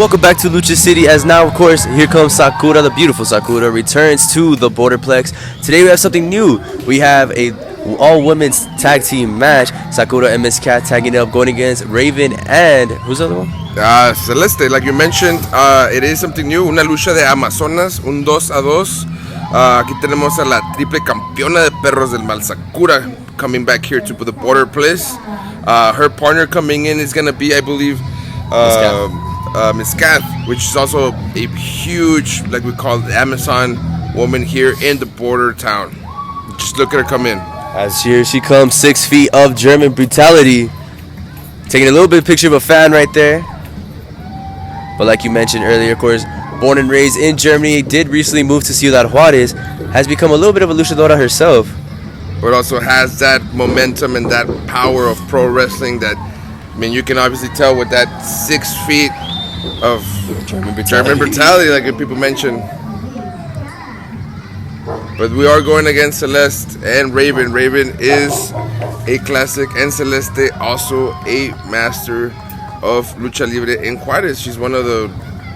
welcome back to Lucha City. As now, of course, here comes Sakura, the beautiful Sakura, returns to the Borderplex. Today we have something new. We have a all-women's tag team match. Sakura and Miss Kath tagging up, going against Raven and who's the other one? Celeste, like you mentioned, it is something new. Una lucha de Amazonas, un 2-2. Aquí tenemos a la triple campeona de perros del mal, Sakura, coming back here to the Borderplex. Her partner coming in is gonna be, I believe, Miss Kath, which is also a huge, like we call it, Amazon woman here in the border town. Just look at her come in. As here she comes, 6 feet of German brutality. Taking a little bit of picture of a fan right there. But like you mentioned earlier, of course, born and raised in Germany, did recently move to Ciudad Juarez, has become a little bit of a luchadora herself. But also has that momentum and that power of pro wrestling that, I mean, you can obviously tell with that 6 feet of German brutality, like people mentioned. But we are going against Celeste and Raven. Raven is a classic, and Celeste also a master of lucha libre in Juarez. She's one of the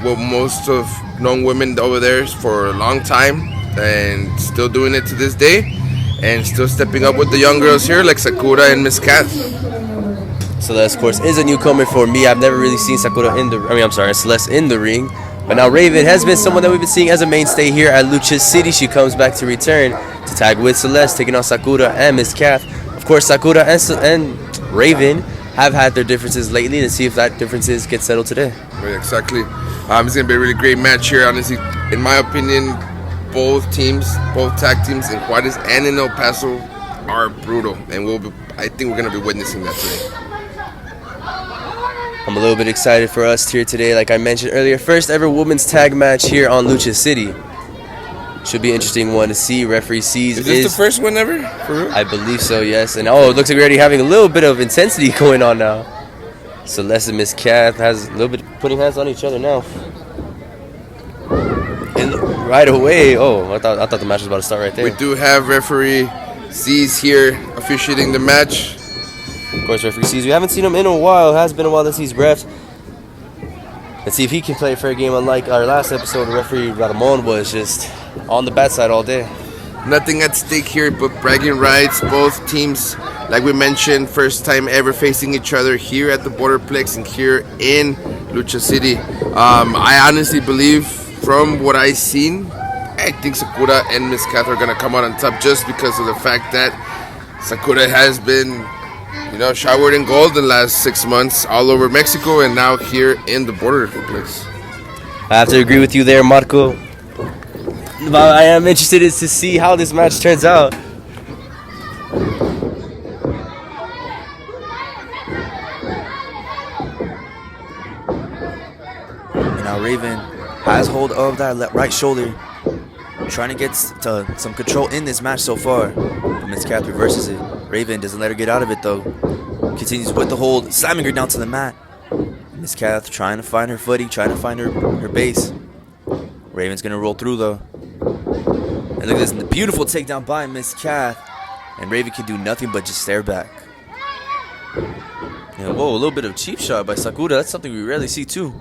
most of known women over there for a long time, and still doing it to this day, and still stepping up with the young girls here like Sakura and Miss Kath. Celeste, of course, is a newcomer for me. I've never really seen Sakura Celeste in the ring. But now Raven has been someone that we've been seeing as a mainstay here at Lucha City. She comes back to return to tag with Celeste, taking on Sakura and Miss Kath. Of course, Sakura and Raven have had their differences lately, and see if that differences get settled today. Right, exactly. It's going to be a really great match here. Honestly, in my opinion, both tag teams in Juarez and in El Paso are brutal, and I think we're going to be witnessing that today. I'm a little bit excited for us here today. Like I mentioned earlier, first ever women's tag match here on Lucha City. Should be an interesting one to see. Referee sees Is this the first one ever? For real? I believe so, yes. And it looks like we're already having a little bit of intensity going on now. Celeste and Miss Kath has a little bit putting hands on each other now. And right away, I thought the match was about to start right there. We do have referee Z's here officiating the match. Of course, referee sees. We haven't seen him in a while. It has been a while since he's reffed. Let's see if he can play a fair game. Unlike our last episode, referee Ramon was just on the bad side all day. Nothing at stake here but bragging rights. Both teams, like we mentioned, first time ever facing each other here at the Borderplex and here in Lucha City. I honestly believe, from what I've seen, I think Sakura and Miss Kath are going to come out on top just because of the fact that Sakura has been, showered in gold the last 6 months all over Mexico and now here in the Borderplex. I have to agree with you there, Marco. But I am interested to see how this match turns out. And now Raven has hold of that right shoulder, trying to get to some control in this match so far. But Miss Kath reverses it. Raven doesn't let her get out of it though. Continues with the hold, slamming her down to the mat. Miss Kath trying to find her footing, trying to find her base. Raven's gonna roll through though. And look at this beautiful takedown by Miss Kath. And Raven can do nothing but just stare back. And whoa, a little bit of cheap shot by Sakura. That's something we rarely see too.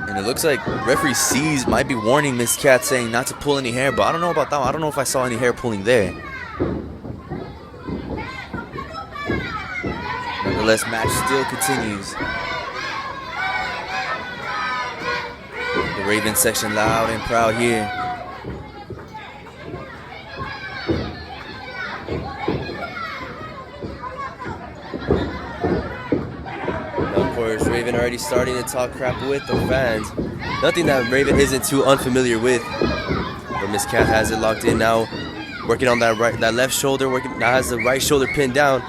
And it looks like referee C's might be warning Miss Kath, saying not to pull any hair, but I don't know about that one. I don't know if I saw any hair pulling there. Nonetheless, match still continues. The Raven section loud and proud here. Of course, Raven already starting to talk crap with the fans. Nothing that Raven isn't too unfamiliar with. But Miss Kath has it locked in now, working on that left shoulder. Now has the right shoulder pinned down.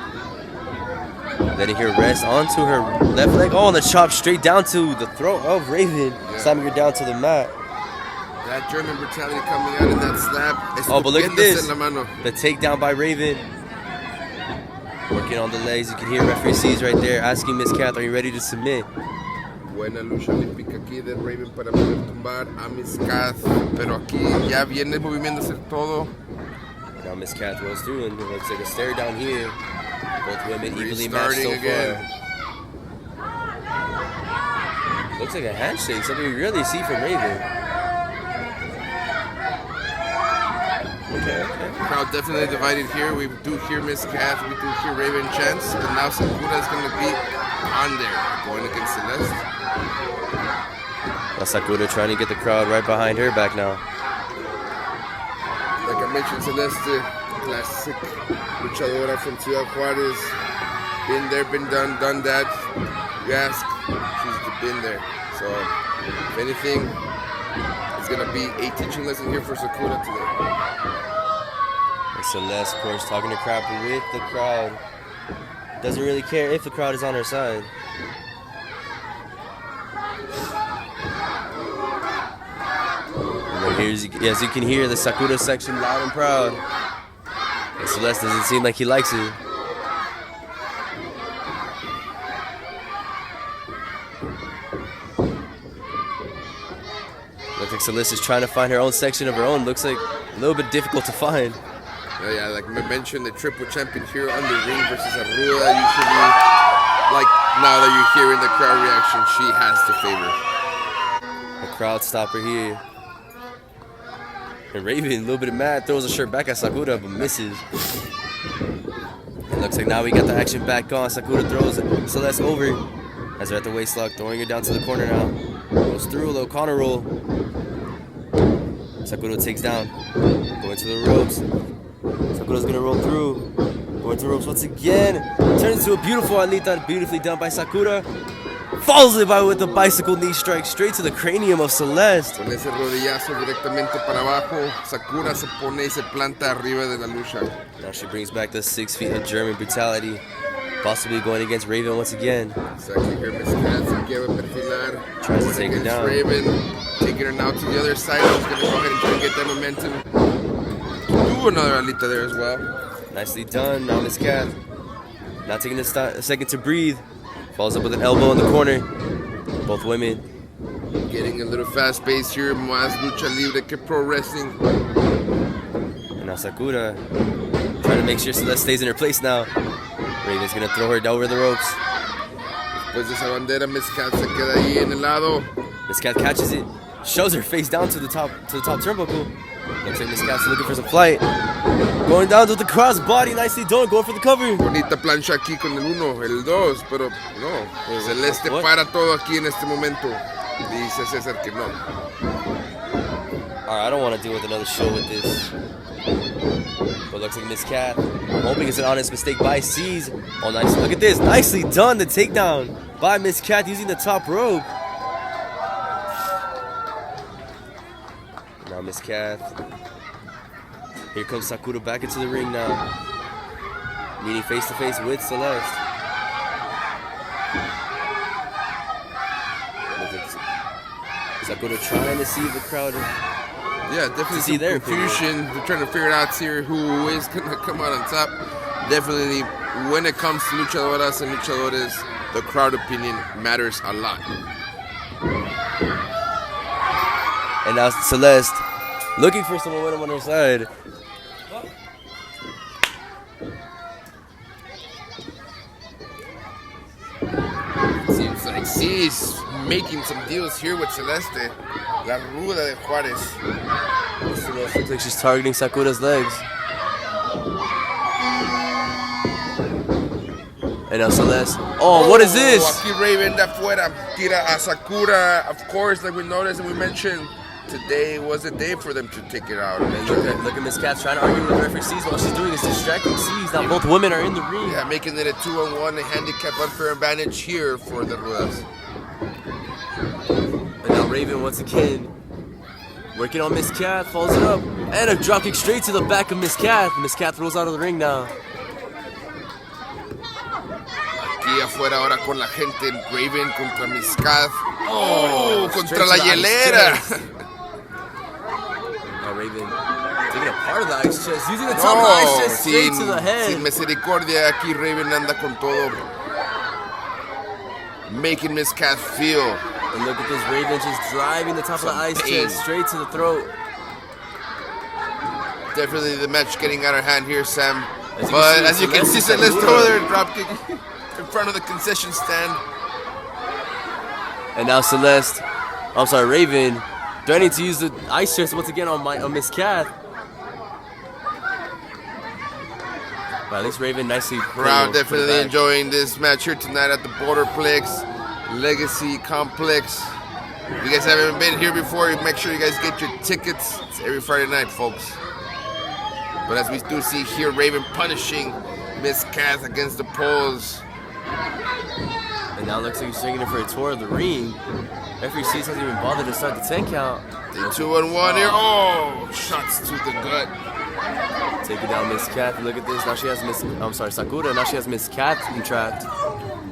Letting her rest onto her left leg. And the chop straight down to the throat of Raven, slamming her down to the mat. That German brutality coming out in that slap. But look at this. The takedown by Raven. Working on the legs. You can hear referee C's right there asking Miss Kath, are you ready to submit? Buena lucha olímpica aquí de Raven para poder tumbar a Miss Kath. Pero aquí ya viene moviéndose todo. Now Miss Kath rolls through and looks like a stare down here. Both women evenly matched so far. Looks like a handshake, something we rarely see from Raven. Okay. Crowd definitely divided here. We do hear Miss Kath, we do hear Raven chants, but now Sakura is going to be on there, going against Celeste. Now Sakura trying to get the crowd right behind her back now. Like I mentioned, Celeste, classic luchadora from Ciudad Juarez. Been there, been done that. You ask, she's been there. So, if anything, it's going to be a teaching lesson here for Sakura today. And Celeste, of course, talking to crap with the crowd. Doesn't really care if the crowd is on her side. And as you can hear, the Sakura section loud and proud. And Celeste doesn't seem like he likes it. Looks like Celeste is trying to find her own section of her own. Looks like a little bit difficult to find. Yeah, like I mentioned, the triple champion here on the ring versus Aereo. Usually, like now that you're hearing the crowd reaction, she has the favor. The crowd stopper here. And Raven, a little bit mad, throws a shirt back at Sakura, but misses. It looks like now we got the action back on. Sakura throws Celeste over as they're at the waist lock, throwing her down to the corner now. Goes through a little corner roll. Sakura takes down, going to the ropes. Sakura's gonna roll through, going to the ropes once again. Turns into a beautiful Alita, beautifully done by Sakura. Falls it by with a bicycle knee strike straight to the cranium of Celeste. Con ese rodillazo directamente para abajo, Sakura se pone y se planta arriba de la lucha. Now she brings back the 6 feet of German brutality, possibly going against Raven once again. Exactly, here Miss Kath se quiere perfilar. Tries to take her down. Raven, taking her now to the other side. She's going to go ahead and try to get that momentum. Ooh, another Alita there as well. Nicely done. Now Miss Kath, now taking a second to breathe. Falls up with an elbow in the corner. Both women. Getting a little fast pace here. Más lucha libre que pro wrestling. And now Sakura trying to make sure Celeste stays in her place now. Raven's going to throw her over the ropes. Después de esa bandera, Miss Kath se queda ahí en el lado. Miss Kath catches it. Shows her face down to the top turnbuckle. Looks like Miss Kath's looking for some flight. Going down with the cross body, nicely done, going for the cover. Bonita plancha aquí con el 1, el 2, pero no. Celeste para todo aquí en este momento. Dice César que no. Alright, I don't want to deal with another show with this. But looks like Miss Kath, I'm hoping it's an honest mistake by C's. Oh, nice. Look at this. Nicely done, the takedown by Miss Kath using the top rope. Now Miss Kath. Here comes Sakura back into the ring now. Meeting face to face with Celeste. Sakura trying to see the crowd. Yeah, definitely some confusion. They're trying to figure out here who is going to come out on top. Definitely, when it comes to luchadoras and luchadores, the crowd opinion matters a lot. And now Celeste looking for some momentum on her side. Seems like she's making some deals here with Celeste. La Ruda de Juarez. Celeste looks like she's targeting Sakura's legs. And now Celeste. Oh, what is this? Aquí Raven de afuera tira a Sakura. Of course, like we noticed and we mentioned, today was a day for them to take it out. And look at Miss Kath trying to argue with referee C's. While she's doing is distracting C's. Now both women are in the ring. Yeah, making it a 2-on-1, a handicap unfair advantage here for the Rudas. And now Raven once again working on Miss Kath, follows it up, and a dropkick straight to the back of Miss Kath. Miss Kath rolls out of the ring now. Aquí afuera ahora con la gente, Raven contra Miss Kath. Oh, contra la hielera. Now Raven taking a part of the ice chest, using the top of the ice chest straight to the head. Sin misericordia, aquí Raven anda con todo. Making Miss Kath feel. And look at this, Raven just driving the top of the ice chest straight to the throat. Definitely the match getting out of hand here, Sam. But as you can see, Celeste over there, dropkick in front of the concession stand. And now Celeste, I'm sorry, Raven, threatening to use the ice chest once again on Miss Kath. But at least Raven nicely. Crowd definitely enjoying this match here tonight at the Borderplex Legacy Complex. If you guys haven't been here before, make sure you guys get your tickets. It's every Friday night, folks. But as we do see here, Raven punishing Miss Kath against the poles. And now it looks like he's taking it for a tour of the ring. Referee sees hasn't even bothered to start the 10 count. The 2-on-1 here. Oh, shots to the gut. Taking down Miss Kath. Look at this. Now she has Sakura. Now she has Miss Kath entrapped.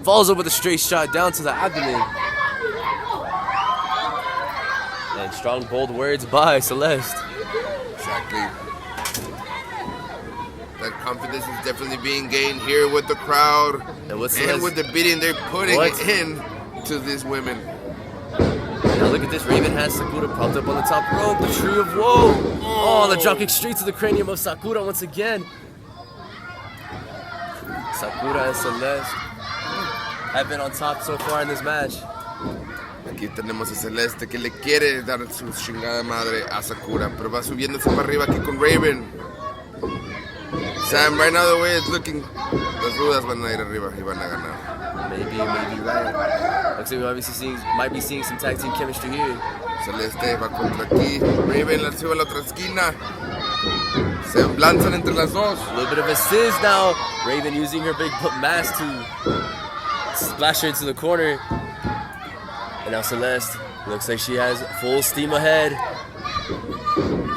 Falls up with a straight shot down to the abdomen. And strong, bold words by Celeste. Exactly. That confidence is definitely being gained here with the crowd and with the beating they're putting in to these women. Now look at this. Raven has Sakura propped up on the top rope. The tree of woe. Oh, the dropkick straight to the cranium of Sakura once again. Sakura and Celeste have been on top so far in this match. Aquí tenemos a Celeste que le quiere dar su chingada madre a Sakura, pero va subiéndose para arriba aquí con Raven. Sam, right now the way it's looking, las rudas van a ir arriba y van a ganar. Maybe right. Looks like we might be seeing some tag team chemistry here. Celeste va contra aquí. Raven la sube a la otra esquina. Se lanzan entre las dos. A little bit of a sizz now. Raven using her big mass to splash her into the corner. And now Celeste looks like she has full steam ahead.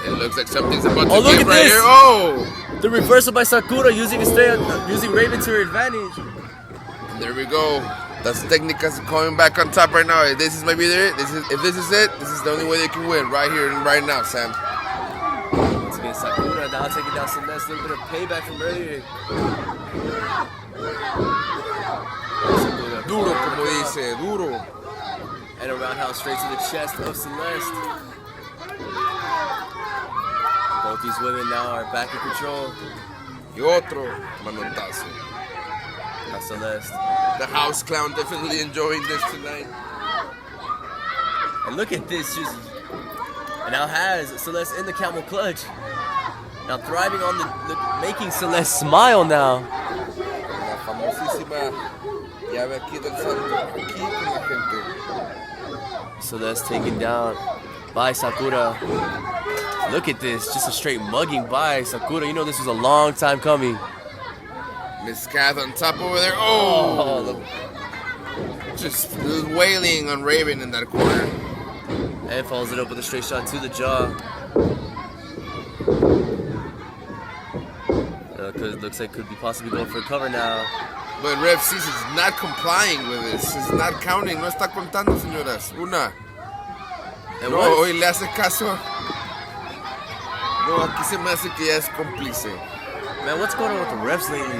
It looks like something's about to look give at right this. here. Oh! The reversal by Sakura using Raven to her advantage. And there we go. That's Técnicas coming back on top right now. If this is maybe it, if this is it, this is the only way they can win right here and right now, Sam. Once again, Sakura now taking down Celeste. A little bit of payback from earlier. Duro, como dice, duro. And a roundhouse straight to the chest of Celeste. Both these women now are back in control. Y otro manotazo. Now Celeste. The house clown definitely enjoying this tonight. And look at this. And now has Celeste in the camel clutch. Now thriving on the making Celeste smile now. La famosísima llave aquí del santo. Aquí con la gente. Celeste taken down by Sakura. Look at this, just a straight mugging by Sakura. You know this was a long time coming. Miss Kath on top over there. Oh! Just wailing on Raven in that corner. And follows it up with a straight shot to the jaw. It looks like could be possibly going for a cover now. But Ref C's is not complying with this. It's not counting. No está contando, señoras. Una. And No, what? hoy le hace caso. No, aquí se me hace que ya es cómplice. Man, what's going on with the refs lately?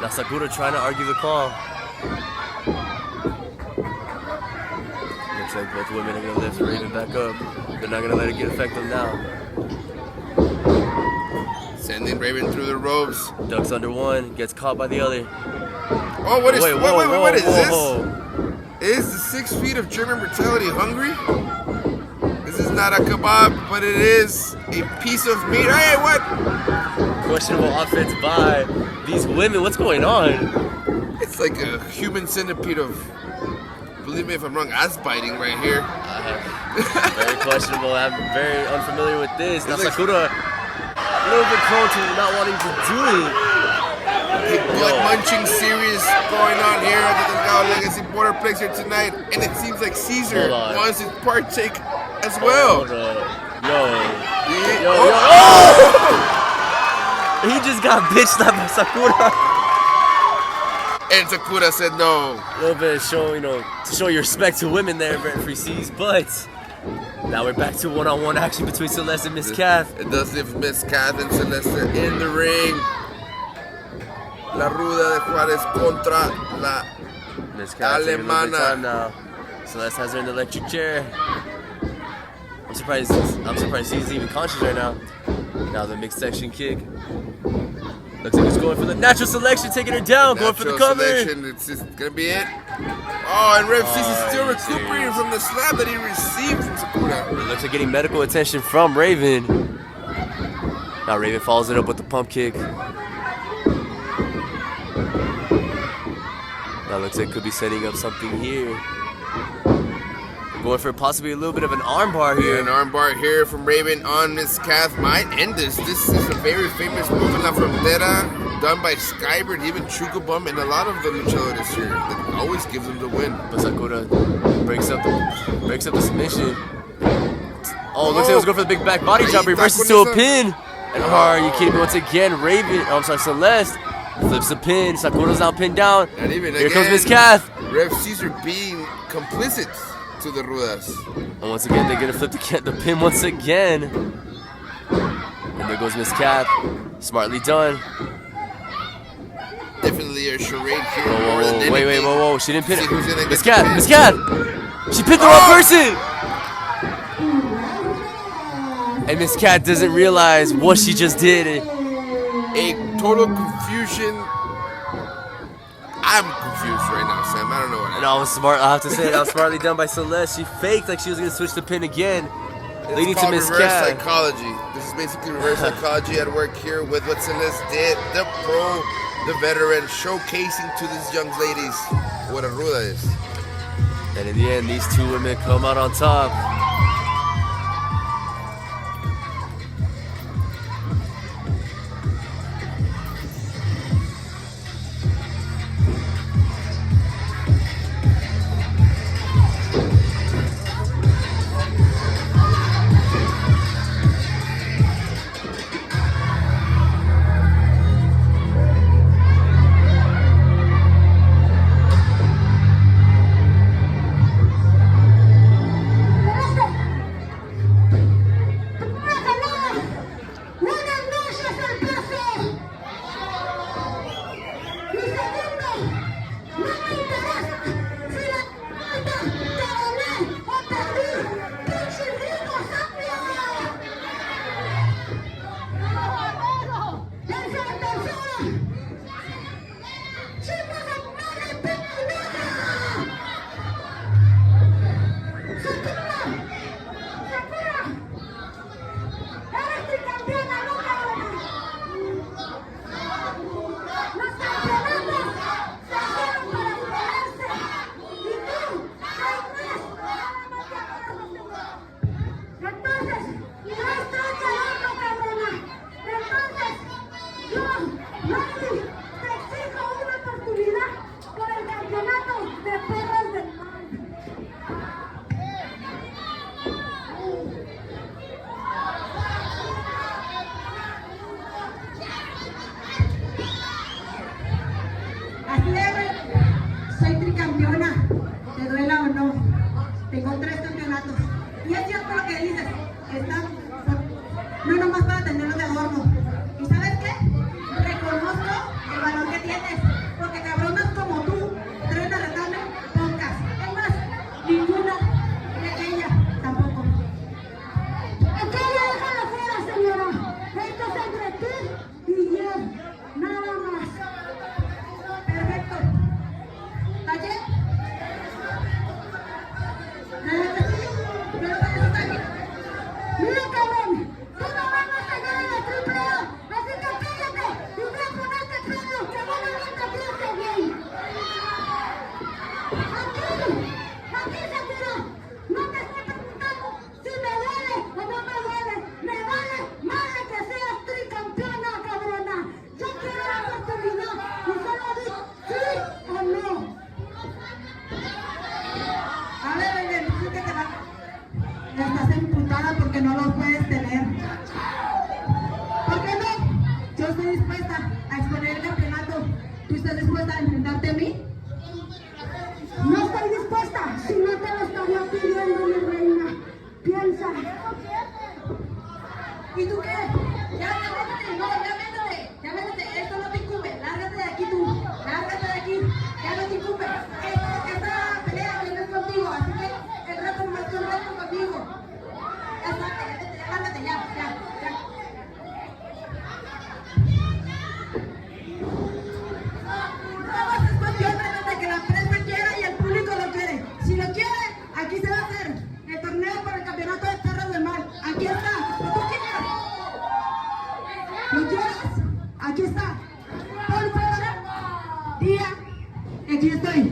Now Sakura trying to argue the call. Looks like both women are going to lift Raven back up. They're not going to let it get effective now. Sending Raven through the ropes. Ducks under one, gets caught by the other. Oh, what is Wait, what is whoa. this? Is the 6 feet of German brutality hungry? This is not a kebab, but it is a piece of meat. Hey, what? Questionable offense by these women. What's going on? It's like a human centipede of, believe me if I'm wrong, ass biting right here. Very questionable. I'm very unfamiliar with this. Now It's like- Sakura, a little bit prone to not wanting to do it. A blood munching series going on here at the Delgado Legacy Borderplex here tonight, and it seems like Caesar Hold on. wants to partake as well. Hold up. Yo. Oh! He just got bitch slapped by Sakura. And Sakura said no. A little bit of to show your respect to women there, Free Seas, but now we're back to one-on-one action between Celeste and Miss Kath. It does leave Miss Kath and Celeste in the ring. La ruda de Juarez contra la Miss Kath taking a little bit of Alemana. time now. Celeste has her in the electric chair. I'm surprised she's even conscious right now. Now the mixed section kick. Looks like he's going for the natural selection, taking her down, going for the cover. Selection, it's just gonna be it. Oh, and Rev C's is still recuperating from the slap that he received from Sakura. It looks like getting medical attention from Raven. Now Raven follows it up with the pump kick. That looks like could be setting up something here. Going for possibly a little bit of an armbar here. Yeah, an armbar here from Raven on Miss Kath might end this. This is a very famous move in La Frontera, done by Skybird, even Chukabum, and a lot of the luchadores here that always gives them the win. But Sakura breaks up the submission. Oh, looks like it was going for the big back body drop, reverses to a pin. And are you kidding me? Once again, Celeste flips the pin. Sakura's now pinned down. And even here again, comes Miss Kath. Rev Caesar being complicit to the Rudas. And once again, they're gonna flip the pin once again. And there goes Miss Kath. Smartly done. Definitely a charade here. Whoa. She didn't pin it. Miss Kath. She pinned the wrong person. And Miss Kath doesn't realize what she just did. A total confusion. I'm confused right now, Sam. I don't know what happened. And I was smart. I have to say, that was smartly done by Celeste. She faked like she was gonna switch the pin again, leading to Miss reverse Kath. psychology. This is basically reverse psychology at work here with what Celeste did. The pro, the veteran, showcasing to these young ladies what a ruda is. And in the end, these two women come out on top. Aquí está. Por favor. Día. Aquí estoy.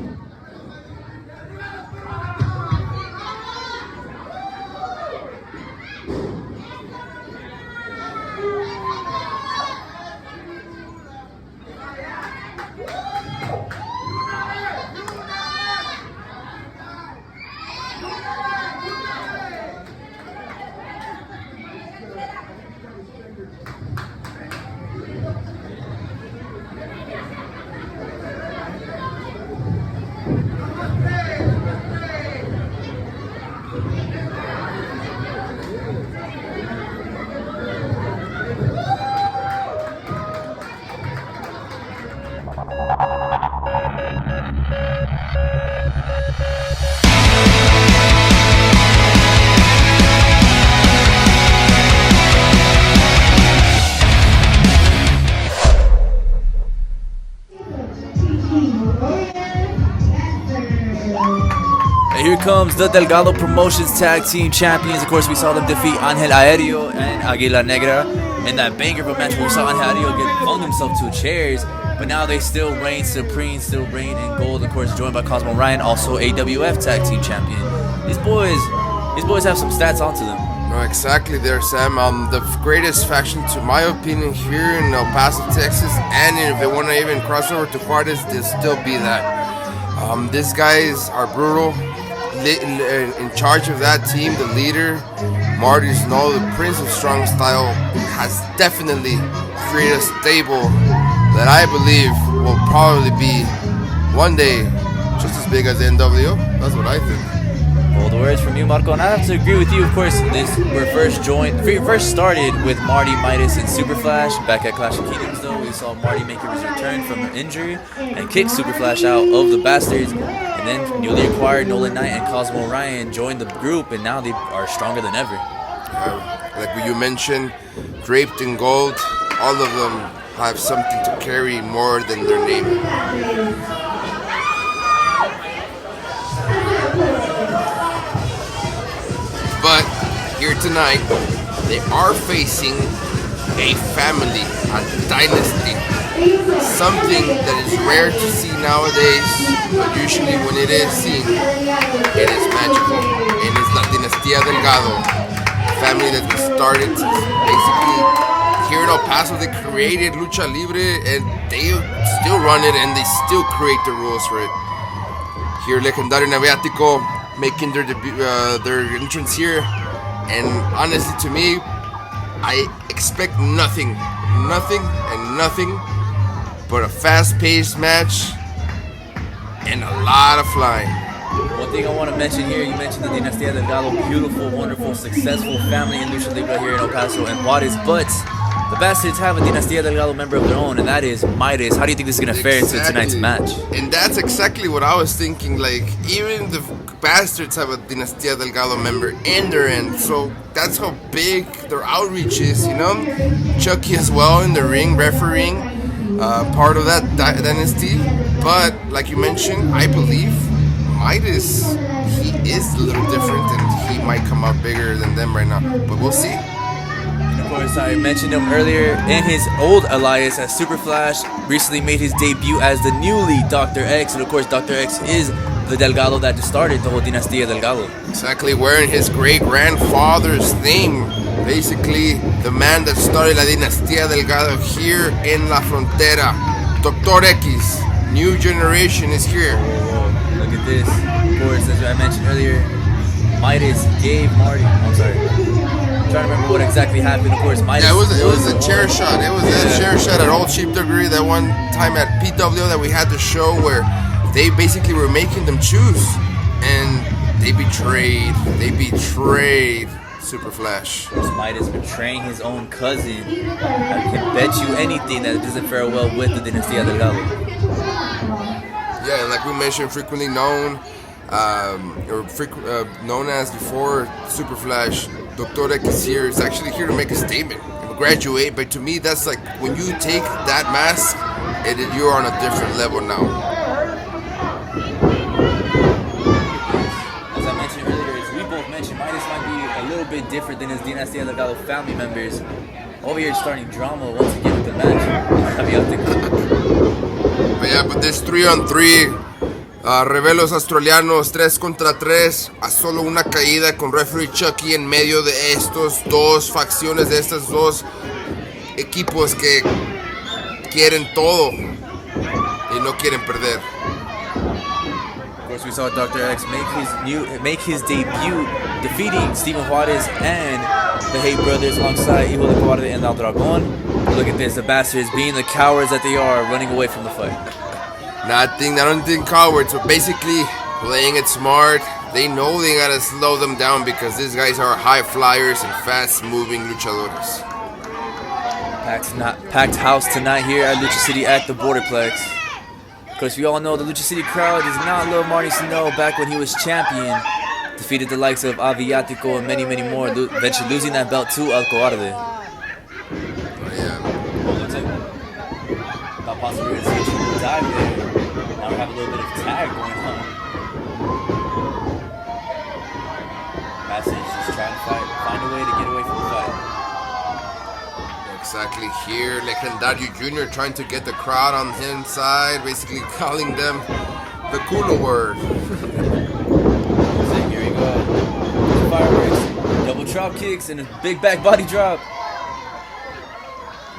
Here comes the Delgado Promotions Tag Team Champions. Of course, we saw them defeat Angel Aereo and Aguila Negra in that banger of a match where we saw Angel Aereo get flung himself to chairs. But now they still reign supreme, still reign in gold. Of course, joined by Cosmo Ryan, also AWF Tag Team Champion. These boys have some stats onto them. No, exactly there, Sam. The greatest faction, to my opinion, here in El Paso, Texas, and if they want to even cross over to Juarez, they'll still be that. These guys are brutal. In charge of that team, the leader, Marty Snow, the Prince of Strong Style, has definitely created a stable that I believe will probably be one day just as big as the NWO. That's what I think. Bold words from you, Marco, and I have to agree with you. Of course, we first started with Marty, Midas, and Super Flash. Back at Clash of Kingdoms, though, we saw Marty make his return from an injury and kick Super Flash out of the Bastards. And then newly acquired Nolan Knight and Cosmo Ryan joined the group, and now they are stronger than ever. Like you mentioned, draped in gold, all of them have something to carry more than their name. But here tonight, they are facing a family, a dynasty. Something that is rare to see nowadays, but usually when it is seen, it is magical. And it's La Dinastia Delgado, a family that was started basically here in El Paso. They created Lucha Libre and they still run it and they still create the rules for it. Here, Legendario Naviatico making their debut, their entrance here, and honestly, to me, I expect nothing but a fast-paced match and a lot of flying. One thing I want to mention here, you mentioned the Dinastia Delgado, beautiful, wonderful, successful family in Lucha Libre here in El Paso and Juarez, but the Bastards have a Dinastia Delgado member of their own, and that is Midas. How do you think this is going to fare into tonight's match? And that's exactly what I was thinking. Like, even the Bastards have a Dinastia Delgado member in their end, so that's how big their outreach is, you know? Chucky as well in the ring, refereeing, part of that dynasty. But, like you mentioned, I believe Midas, he is a little different, and he might come out bigger than them right now, but we'll see. Of course, I mentioned him earlier in his old alias as Super Flash. Recently made his debut as the newly Dr. X, and of course, Dr. X is the Delgado that just started the whole Dinastia Delgado. Exactly, wearing his great-grandfather's name. Basically, the man that started La Dinastia Delgado here in La Frontera. Dr. X, new generation is here. Whoa, look at this. Of course, as I mentioned earlier, Midas gave Marty, I'm sorry, I'm trying to remember what exactly happened. Of course, Midas. Yeah, it was a chair shot. It was a chair shot at Old Sheep Degree that one time at PW that we had the show where they basically were making them choose, and they betrayed Super Flash. Of course, Midas betraying his own cousin. I can bet you anything that it doesn't fare well with the Dinastia Delgado. Yeah, and like we mentioned, frequently known, known as before Super Flash, Dr. X here is actually here to make a statement, graduate. But to me, that's like when you take that mask, you're on a different level now. As I mentioned earlier, as we both mentioned, Midas might be a little bit different than his Dinastia Delgado family members. Over here starting drama once again with the match. Aviatico. But yeah, but this 3-on-3, revelos australianos 3 contra 3, a solo una caída con referee Chucky en medio de estos dos facciones, de estos dos equipos que quieren todo y no quieren perder. Of course, we saw Dr. X make his debut, defeating Steven Juarez and the Hate Brothers alongside Idio de Cobarde and El Dragón. Look at this, the bastards being the cowards that they are, running away from the fight. I don't think cowards, but basically playing it smart. They know they gotta slow them down because these guys are high flyers and fast-moving luchadores. Packed house tonight here at Lucha City at the Borderplex. Of course, we all know the Lucha City crowd does not love Marty Snow back when he was champion. Defeated the likes of Aviatico and many, many more, eventually losing that belt to El Cobarde. Oh, yeah. Looks like thought possibly we're going to see a dive there. Now we have a little bit of tag going on. Passage just trying to find a way to get away from the fight. Exactly here, Legendario Jr. trying to get the crowd on his side, basically calling them the cooler word. So here we go. Fireworks, double drop kicks, and a big back body drop.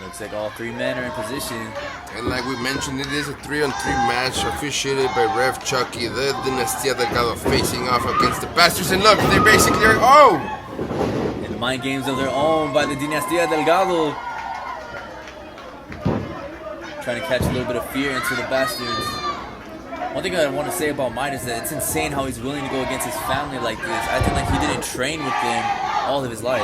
Looks like all three men are in position. And like we mentioned, it is a 3-on-3 match officiated by Ref Chucky, the Dinastia Delgado facing off against the Bastards. And look, they basically are, And mind games of their own by the Dinastia Delgado. Trying to catch a little bit of fear into the Bastards. One thing I want to say about Mine is that it's insane how he's willing to go against his family like this, acting like he didn't train with them all of his life.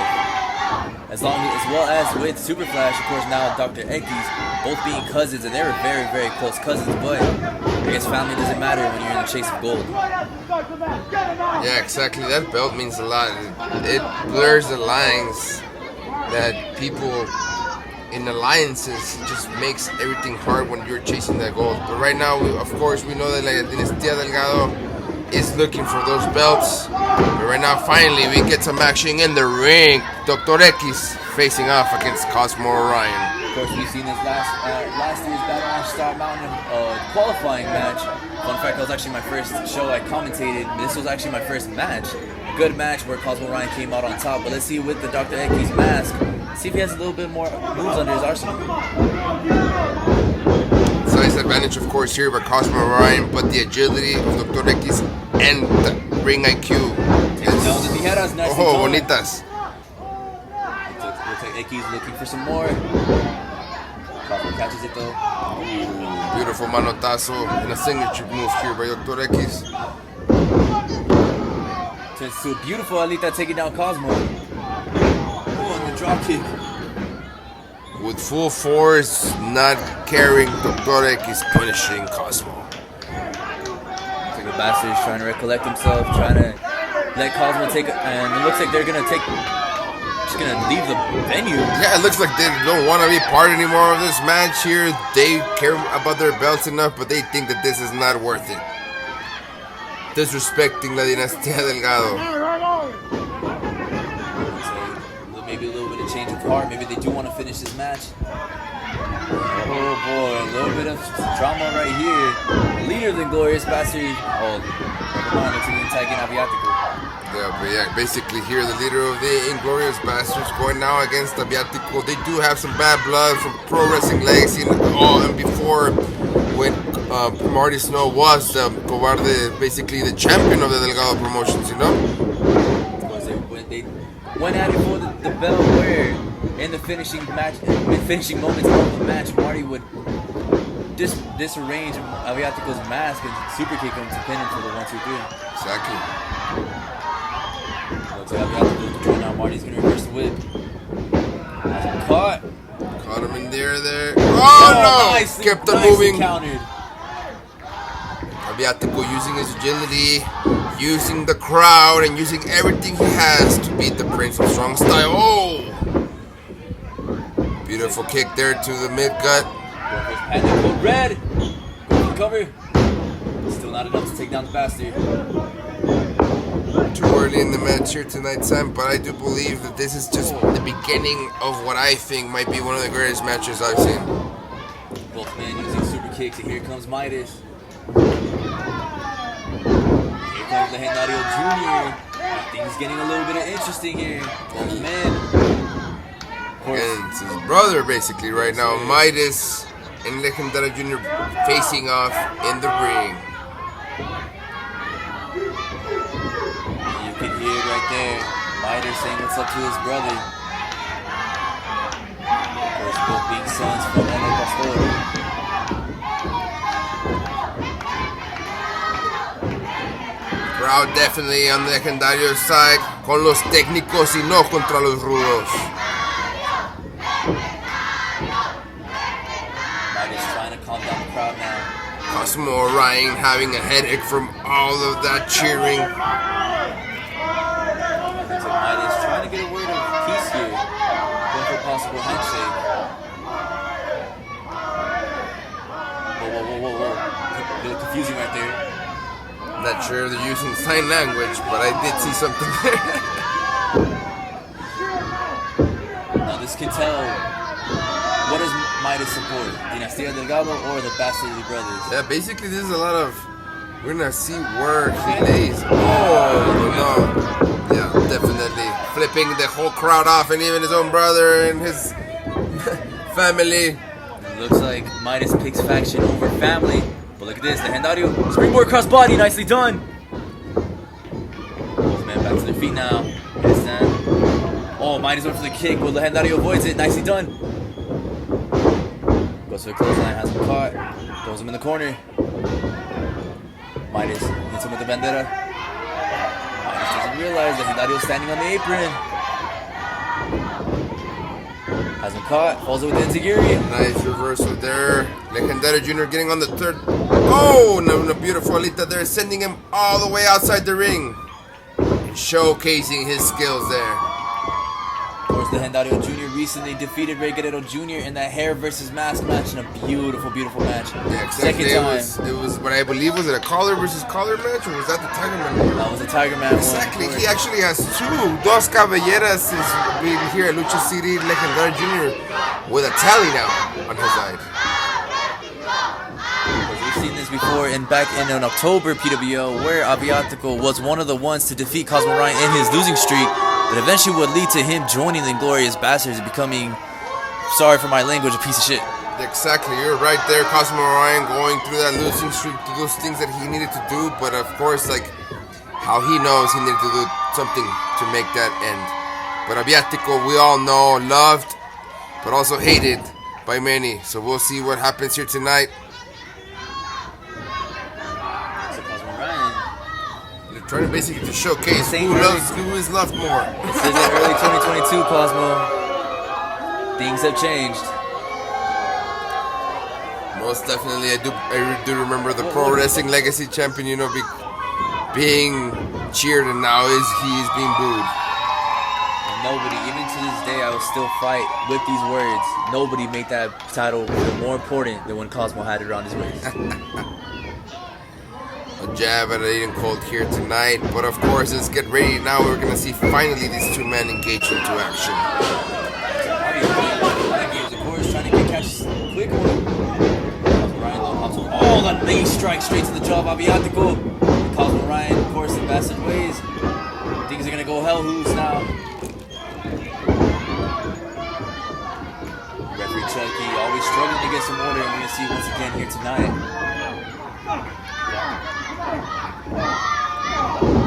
As well as with Super Flash, of course, now Dr. Ekis, both being cousins, and they were very, very close cousins, but I guess family doesn't matter when you're in the chase of gold. yeah, exactly. That belt means a lot. It blurs the lines that people in alliances, just makes everything hard when you're chasing that gold. But right now, of course, we know that like Dinastia Delgado is looking for those belts. But right now, finally, we get some action in the ring. Dr. X facing off against Cosmo Orion. Of course, we've seen this last year's Battle on Star Mountain qualifying match. Fun fact, that was actually my first show I commentated. This was actually my first match. A good match where Cosmo Orion came out on top. But let's see with the Dr. X mask. See if he has a little bit more moves under his arsenal. Size advantage, of course, here by Cosmo Orion, but the agility of Dr. X and the ring IQ is bonitas. Looks like X looking for some more. Cosmo catches it though. Beautiful manotazo and a signature move here by Dr. X. Turns to a beautiful Alita taking down Cosmo. Drop kick. With full force, not caring, Dr. X is punishing Cosmo. Looks like the Bastards trying to recollect himself, trying to let Cosmo take, and it looks like they're gonna just gonna leave the venue. Yeah, it looks like they don't want to be part anymore of this match here. They care about their belts enough, but they think that this is not worth it. Disrespecting la Dinastia Delgado. Maybe a little bit of change of heart. Maybe they do want to finish this match. Oh boy, a little bit of drama right here. The leader of the Inglorious Bastard. Oh, never mind. Looks like the tagging Aviatico. Yeah, but yeah, basically here the leader of the Inglorious Bastards going now against Aviatico. They do have some bad blood from Pro Wrestling Legacy and before when Marty Snow was the Cobarde, basically the champion of the Delgado promotions, you know? They went at it for the belt where in the finishing moments of the match, Marty would disarrange Aviatico's mask and super kick him to pin him for the 1-2-3. Exactly. Looks like Aviatico control now. Marty's gonna reverse the whip. Caught him in there. Oh no! Nice, Kept on moving. Countered. Aviatico using his agility, using the crowd, and using everything he has to beat the Prince of Strong Style. Oh! Beautiful kick there to the mid-gut. And then Colt red. Cover. Still not enough to take down the Bastard. Too early in the match here tonight, Sam, but I do believe that this is just the beginning of what I think might be one of the greatest matches I've seen. Both men using super kicks, and here comes Midas. Here comes Legendario Jr. Things getting a little bit interesting here. Both men. Of course, It's his brother basically right now. Midas and Legendario Jr. facing off in the ring. you can hear it right there. Midas saying what's up to his brother. Of course, both being sons from El Pastor. Crowd definitely on the Legendario side, con los técnicos y no contra los rudos. Midas trying to calm down the crowd now. Cosmo Orion having a headache from all of that cheering. Looks like Midas trying to get a word of peace here. Going for a possible handshake. Whoa. A little confusing right there. Not sure they're using sign language, but I did see something there. Now this can tell, what does Midas support? Dinastia Delgado or the Bastardly Brothers? Yeah, basically this is a lot of, we're gonna see where he lays. Oh, no. Yeah, definitely. Flipping the whole crowd off and even his own brother and his family. It looks like Midas picks faction over family. But look at this, Legendario, springboard cross body, nicely done. Both men back to their feet now. Handstand. Oh, Midas went for the kick, but Legendario avoids it, nicely done. Goes for the clothesline, has him caught, throws him in the corner. Midas hits him with the bandera. Midas doesn't realize Legendario's standing on the apron. Has him caught, falls it with the enziguri. Nice reversal there. Legendario Jr. getting on the third. Oh, no, beautiful Alita there, sending him all the way outside the ring. And showcasing his skills there. Of course, Legendario Jr. recently defeated Rey Guerrero Jr. in that hair versus mask match in a beautiful match. Yeah, exactly. Second time. It was what I believe, was it a collar versus collar match, or was that the Tiger Man? That was a Tiger Man Exactly. one. He actually has dos caballeras since being here at Lucha City. Legendario Jr. with a tally now on his side. We've seen this before back in an October PWO where Aviatico was one of the ones to defeat Cosmo Ryan in his losing streak that eventually would lead to him joining the Inglorious Bastards and becoming, sorry for my language, a piece of shit. Exactly, you're right there. Cosmo Ryan going through that losing streak, to those things that he needed to do, but of course, like how he knows he needed to do something to make that end. But Aviatico, we all know, loved, but also hated by many. So we'll see what happens here tonight. So Cosmo Ryan, They're trying to basically to showcase Same who is loved more. this is in early 2022, Cosmo. Things have changed. Most definitely, I do remember the Pro Wrestling Legacy Champion, you know, being cheered, and now he is being booed. And nobody, even to this day, I will still fight with these words. Nobody made that title more important than when Cosmo had it around his waist. A jab at Aydan Colt here tonight, but of course, let's get ready now. We're gonna see finally these two men engage into action. Of course, trying to catch quick one. Oh, the knee strike straight to the jaw of Aviatico. Cosmo Ryan, of course, in bastard ways. Things are gonna go hell loose now. Referee Chucky always struggling to get some order, and we're gonna see once again here tonight.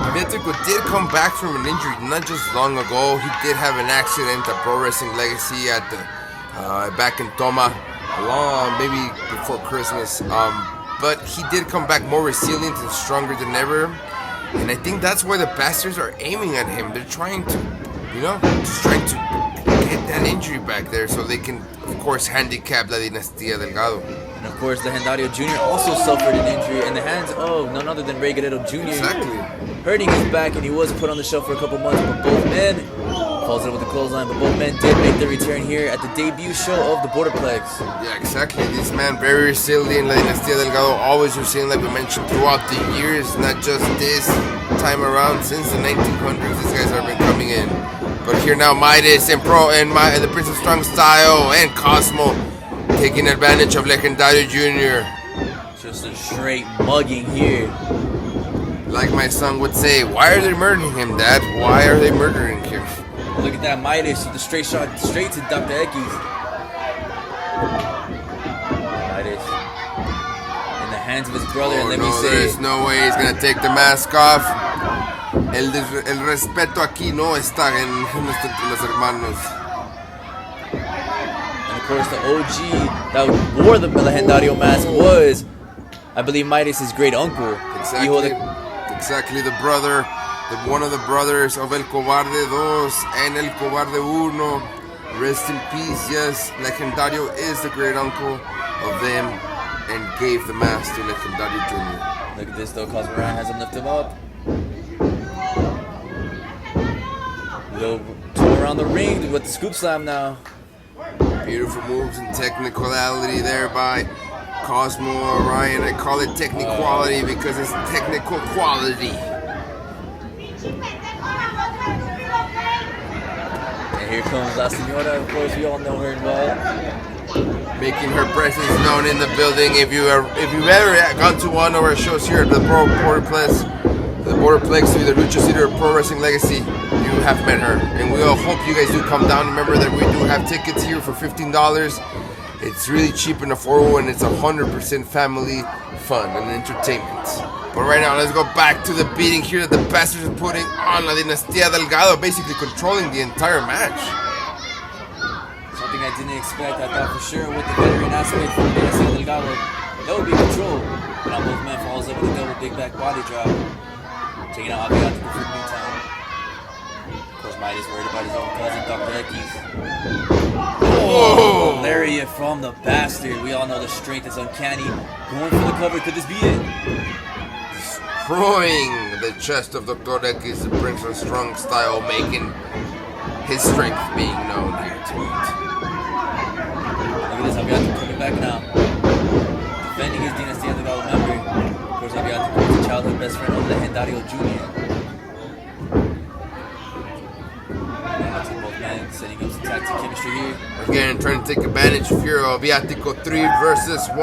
Aviatico did come back from an injury not just long ago. He did have an accident at Pro Wrestling Legacy at the back in Toma, maybe before Christmas. But he did come back more resilient and stronger than ever. And I think that's why the bastards are aiming at him. They're trying to, just trying to get that injury back there so they can, of course, handicap La Dinastia Delgado. And of course, Legendario Jr. also suffered an injury in the hands of none other than Rey Guerrero Jr. Exactly. Hurting his back, and he was put on the shelf for a couple months, but both men falls in with the clothesline, but both men did make their return here at the debut show of the Borderplex. Yeah, exactly. This man very resilient. La Dinastia Delgado always resilient, like we mentioned, throughout the years, not just this time around. Since the 1900s, these guys have been coming in. But here now, Midas and the Prince of Strong Style and Cosmo Taking advantage of Legendario Jr. Just a straight mugging here. Like my son would say, why are they murdering him, Dad? Why are they murdering him? Look at that Midas with the straight shot straight to Dr. Ekis. Midas in the hands of his brother, and let me say, there's no way he's gonna take the mask off. El respeto aquí no está en los hermanos. and of course the OG that wore the Legendario mask was, I believe, Midas' great uncle. Exactly, the brother, one of the brothers of El Cobarde 2 and El Cobarde 1. Rest in peace, yes. Legendario is the great uncle of them and gave the mask to Legendario Jr. Look at this though, Cosmoran has him lift him up. Little tour around the ring with the scoop slam now. Beautiful moves and technicality there by Cosmo Orion. I call it techniquality because it's technical quality. And here comes La Senora, of course we all know her well. Making her presence known in the building. If you've ever gone to one of our shows here at the Borderplex, either Lucha City or Pro Wrestling Legacy, you have met her. And we all hope you guys do come down. Remember that we do have tickets here for $15. It's really cheap and affordable, and it's 100% family fun and entertainment. But right now, let's go back to the beating here that the bastards are putting on La Dinastia Delgado, basically controlling the entire match. Something I didn't expect. I thought for sure with the veteran aspect from Dinastia Delgado, that would be control. But now both men follows up with a double big back body drop. Taking out Aydan for the meantime. Of course, Midas worried about his own cousin, Dr. Ekis. Oh, lariat from the bastard. We all know the strength is uncanny. Going for the cover. Could this be it? Destroying the chest of Dr. Ekis brings a strong style, making his strength being known here tonight. Look at this. Aydan coming back now. Defending his Dinastia Delgado member. Of course, Aydan is the childhood best friend of Legendario Jr. Setting up some tactic chemistry here. Again, trying to take advantage of Hero Viatico 3 versus 1.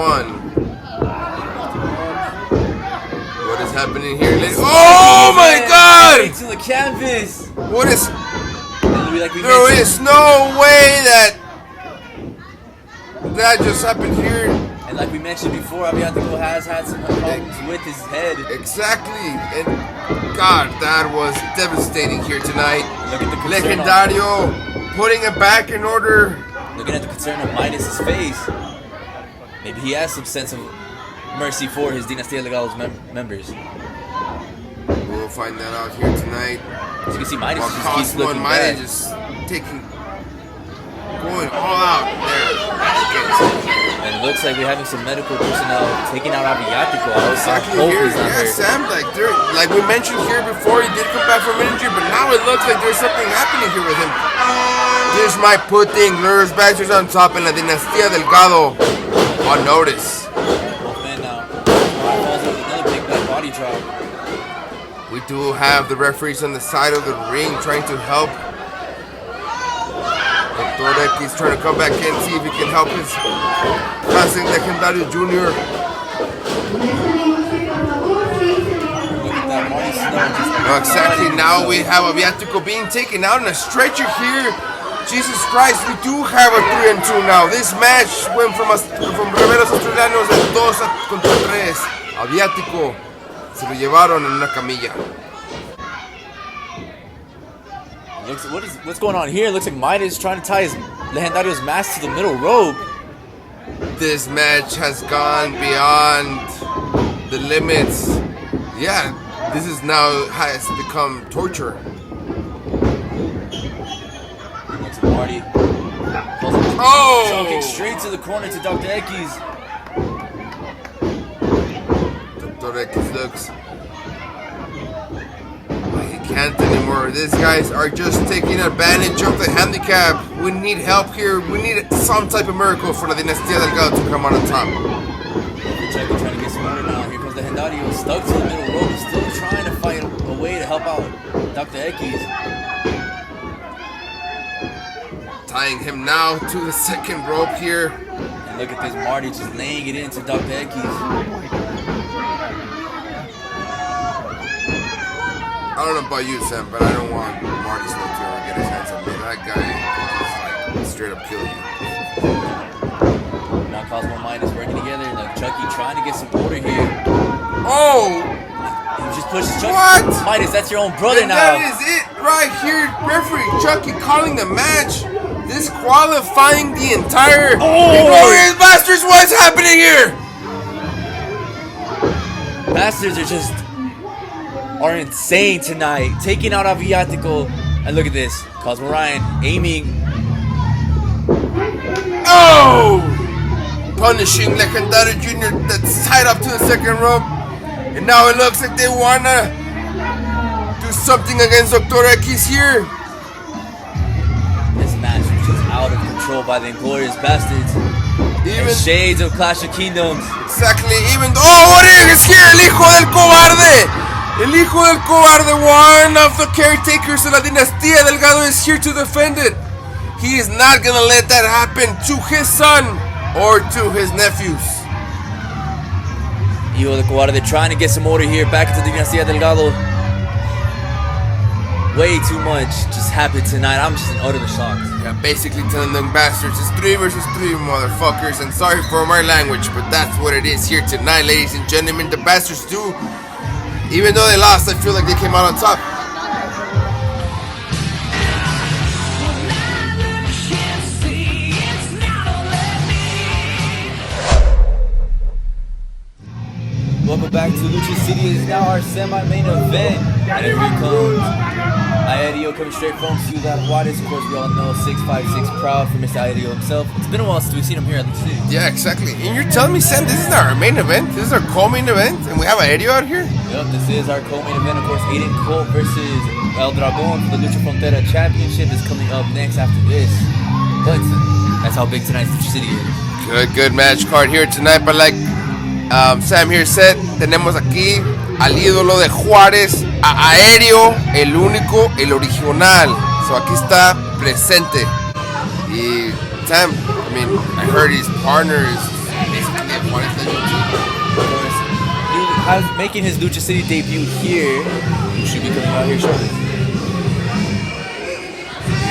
What is happening here? Oh my God! Straight to the canvas. What is? Like there is no way that just happened here. And like we mentioned before, Aviatico has had some problems with his head. Exactly, and God, that was devastating here tonight. Look at the Legendario putting it back in order. Looking at the concern of Midas' face. Maybe he has some sense of mercy for his Dinastia Delgado's members. We'll find that out here tonight. As you can see, Midas While just keeps Cosmo looking and Midas back. just going all out there. And it looks like we're having some medical personnel taking out Aviatico. I Exactly hope here, he's not hurt. Sam, like we mentioned here before, he did come back from injury, but now it looks like there's something happening here with him. This might put the Inglorious Bastards on top and La Dinastia Delgado on notice. Both men now. Falls with another big back body drop. We do have the referees on the side of the ring trying to help. He's trying to come back in, see if he can help his cousin Legendario Jr. No, exactly. Now we have Aviatico being taken out in a stretcher here. Jesus Christ, we do have a 3-2 now. This match went from Reveros Australianos de 2 contra 3. Aviatico se lo llevaron en una camilla. What's going on here? It looks like Midas is trying to tie his Legendario's mask to the middle rope. This match has gone beyond the limits. Yeah, this is now has become torture. Looks like Marty. Choking straight to the corner to Dr. Ekis. Dr. Ekis looks like he can't anymore. These guys are just taking advantage of the handicap. We need help here. We need some type of miracle for the Dinastia Delgado to come on top. Trying to get some order now. Here comes the Legendario, stuck to the middle rope, still trying to fight a way to help out Dr. Ekis. Tying him now to the second rope here. And Look at this, Marty just laying it into Dr. Ekis. I don't know about you, Sam, but I don't want Marcus to get his hands on me. That guy is like straight up kill you. Now Cosmo and Midas working together. Like Chucky trying to get some order here. Oh! He just pushes Chucky. What? Midas, that's your own brother And now. that is it right here. Referee Chucky calling the match. Disqualifying the entire Inglorious Bastards. What's happening here? Bastards are insane tonight. Taking out Aviatico. And look at this. Cosmo Ryan aiming. Oh! Punishing Legendary Jr. that's tied up to the second rope. And now it looks like they wanna do something against Dr. X here. This match is just out of control by the Inglorious Bastards. Even Shades of Clash of Kingdoms. exactly, even though what is here? El hijo del cobarde! El hijo del cobarde, one of the caretakers of la Dinastia Delgado is here to defend it. He is not gonna let that happen to his son or to his nephews. Idio the Cobarde trying to get some order here back into Dinastia Delgado. Way too much just happened tonight. I'm just in utter shock. Yeah, basically telling them bastards it's 3 versus 3, motherfuckers. And sorry for my language, but that's what it is here tonight, ladies and gentlemen. The bastards do. Even though they lost, I feel like they came out on top. Welcome back to Lucha City. It is now our semi-main event. And here comes Aereo coming straight from Ciudad Juarez. Of course, we all know 656 proud for Mr. Aereo himself. It's been a while since we've seen him here at the city. Yeah, exactly. And you're telling me, Sam, this is not our main event? This is our co-main event? And we have Aereo out here? Yep, this is our co-main event. Of course, Aydan Colt versus El Dragón for the Lucha Frontera Championship is coming up next after this. But that's how big tonight's Lucha City is. Good match card here tonight. But like Sam here said, tenemos aquí al ídolo de Juárez, a Aereo, el único, el original. So aquí está presente. Y Sam, I mean, I heard his partner is basically a Juárez legend too. Of course, making his Lucha City debut here. He should be coming out here shortly.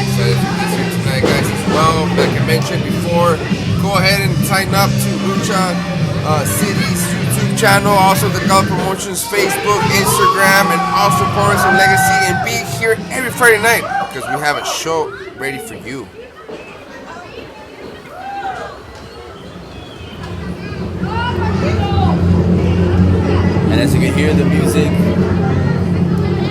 Excited for this here tonight, guys, as well. Like I mentioned before, go ahead and sign up to Lucha City's YouTube channel, also the Delgado Promotions Facebook, Instagram, and also Pro Wrestling Legacy, and be here every Friday night because we have a show ready for you. And as you can hear the music,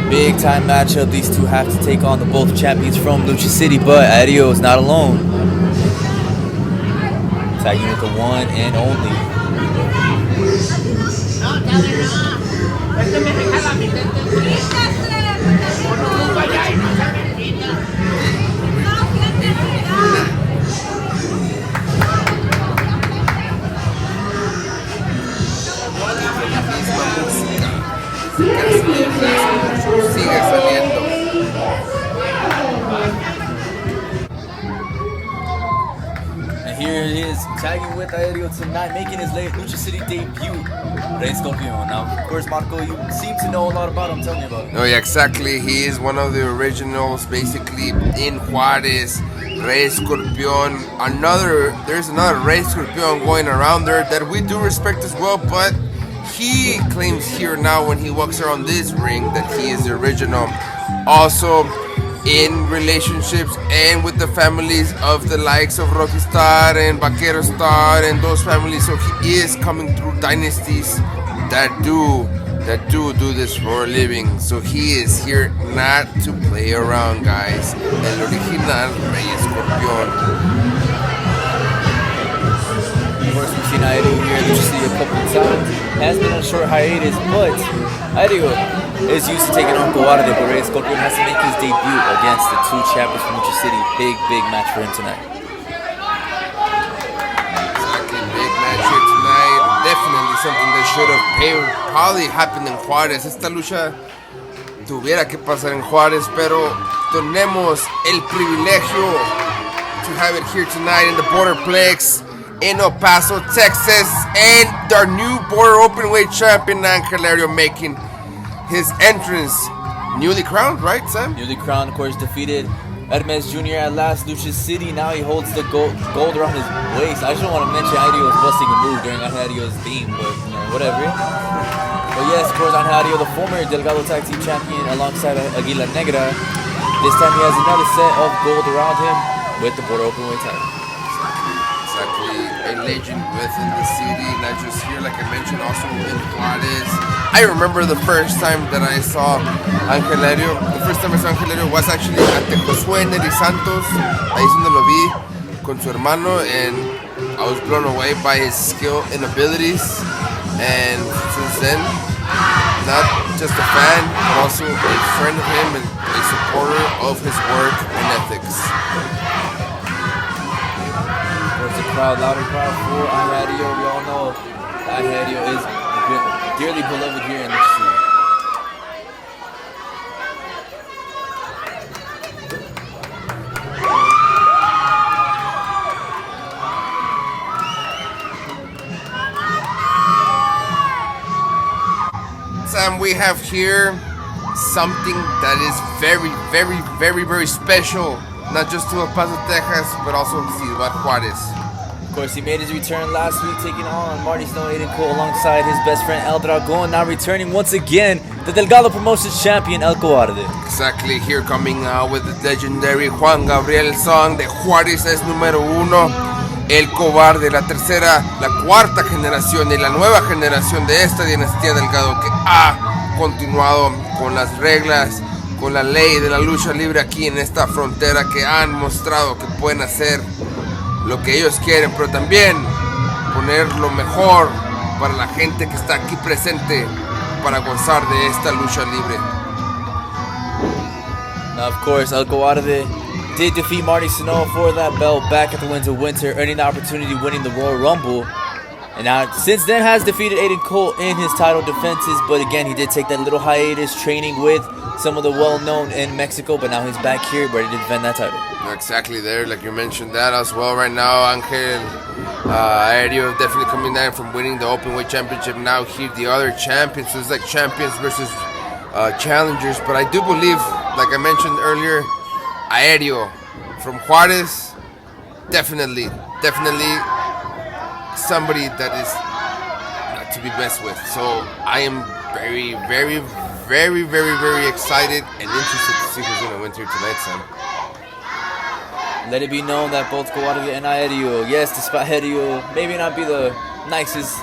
big time matchup. These two have to take on the both champions from Lucha City, but Idio is not alone. Tagging with the one and only. Sigue saliendo. And here he is tagging with Aereo tonight, making his late Lucha City debut. Escorpion. Now, of course, Marco, you seem to know a lot about him. Tell me about him. Oh yeah, exactly. He is one of the originals, basically in Juarez. Escorpion. There's another Escorpion going around there that we do respect as well, but he claims here now when he walks around this ring that he is the original. Also in relationships and with the families of the likes of Rocky Star and Vaquero Star and those families, so he is coming through dynasties that do this for a living. So he is here not to play around, guys. El original Rey Escorpion. Of course, we've seen Idio here in Lucha City a couple of times. Has been on a short hiatus, but Idio is used to taking on Cobarde, but Rey Escorpion has to make his debut against the two champions from Lucha City. Big match for him tonight. Exactly, big match here tonight. Definitely something that should have probably happened in Juárez. Esta lucha tuviera que pasar en Juárez, pero tenemos el privilegio to have it here tonight in the Borderplex. in El Paso, Texas, and our new border openweight champion Angel Aereo making his entrance. Newly crowned, right, Sam? Newly crowned, of course, defeated Hermes Jr. at last Lucha City. Now he holds the gold around his waist. I just don't want to mention Idio was busting a move during Idio's theme, but whatever. But yes, of course, Idio, the former Delgado Tag Team Champion, alongside Aguila Negra. This time he has another set of gold around him with the border openweight title. Exactly, a legend within the city, not just here, like I mentioned, also in Juarez. I remember the first time that I saw Angel Aereo. The first time I saw Angel Aereo was actually at the Josué Neri Santos. Ahí es donde lo vi con su hermano, and I was blown away by his skill and abilities. And since then, not just a fan, but also a friend of him and a supporter of his work and ethics. There's a crowd, louder crowd for Aereo. We all know that Aereo is dearly beloved here in the city. Sam, we have here something that is very, very, very, very special, not just to El Paso, Texas, but also Ciudad Juarez. Of course, he made his return last week, taking on Marty Snow, Aydan Colt, alongside his best friend El Dragón. Now returning once again, the Delgado Promotions champion, El Cobarde. Exactly, here coming out with the legendary Juan Gabriel song de Juárez es número uno. El Cobarde, la tercera, la cuarta generación y la nueva generación de esta dinastía Delgado que ha continuado con las reglas, con la ley de la lucha libre aquí en esta frontera, que han mostrado que pueden hacer lo que ellos quieren, pero también poner lo mejor para la gente que está aquí presente para gozar de esta lucha libre. Now, of course, El Cobarde did defeat Marty Snow for that belt back at the Winter, earning the opportunity of winning the Royal Rumble. And now, since then, has defeated Aydan Colt in his title defenses. But again, he did take that little hiatus training with some of the well-known in Mexico. But now he's back here, ready to defend that title. Exactly there, like you mentioned that as well. Right now, Angel Aereo definitely coming down from winning the Openweight Championship. Now here, the other champions. So it's like champions versus challengers. But I do believe, like I mentioned earlier, Aereo from Juarez, definitely somebody that is not to be messed with. So I am very, very, very, very, very excited and interested to see who's going to win here tonight, Sam. Let it be known that both Cobarde and Idio, yes, despite Aereo maybe not be the nicest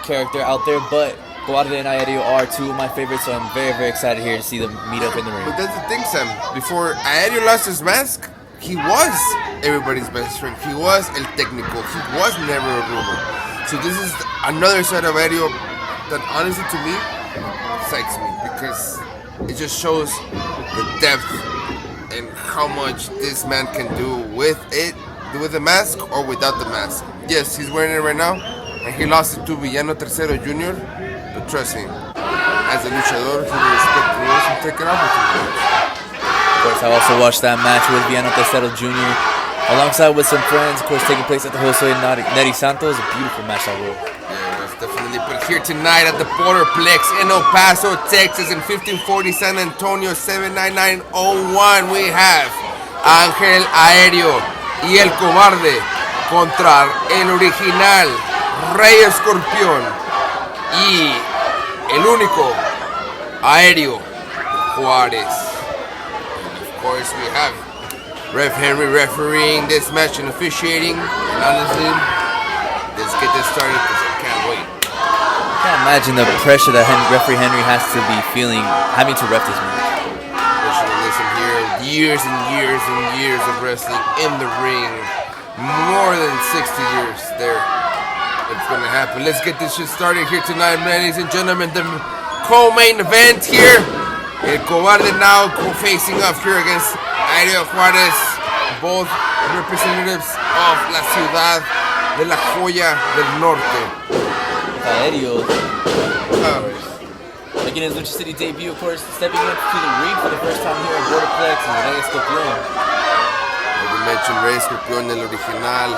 character out there, but Cobarde and Idio are two of my favorites, so I'm very, very excited here to see them meet up in the ring. But that's the thing, Sam. Before Aereo lost his mask, he was everybody's best friend. He was El Técnico. He was never a rumor. So this is another side of Aereo that honestly to me excites me, because it just shows the depth and how much this man can do with it, with the mask or without the mask. Yes, he's wearing it right now, and he lost it to Villano Tercero Jr., but trust me, as a luchador, he will respect the rules and take it off with him. Of course, I also watched that match with Villano Tercero Jr. alongside with some friends, of course, taking place at the Josué Neri Santos. A beautiful match that was. Yeah, it was definitely. But here tonight at the Borderplex in El Paso, Texas, in 1540 San Antonio, 79901, we have Angel Aereo y El Cobarde contra el original Rey Escorpión y el único Aereo Juarez. And of course, we have Ref Henry refereeing this match and officiating. And honestly, let's get this started because I can't wait. I can't imagine the pressure that referee Henry has to be feeling having to ref this match. Especially listen here, years and years and years of wrestling in the ring. More than 60 years there. It's gonna happen. Let's get this shit started here tonight, ladies and gentlemen. The co-main event here. El Cobarde now facing off here against Aereo Juarez, both representatives of la ciudad de la joya del norte. Aereo, making his Lucha City debut, of course, stepping up to the ring for the first time here at Borderplex, and Escorpion. Like we mentioned, Rey Escorpion, el original.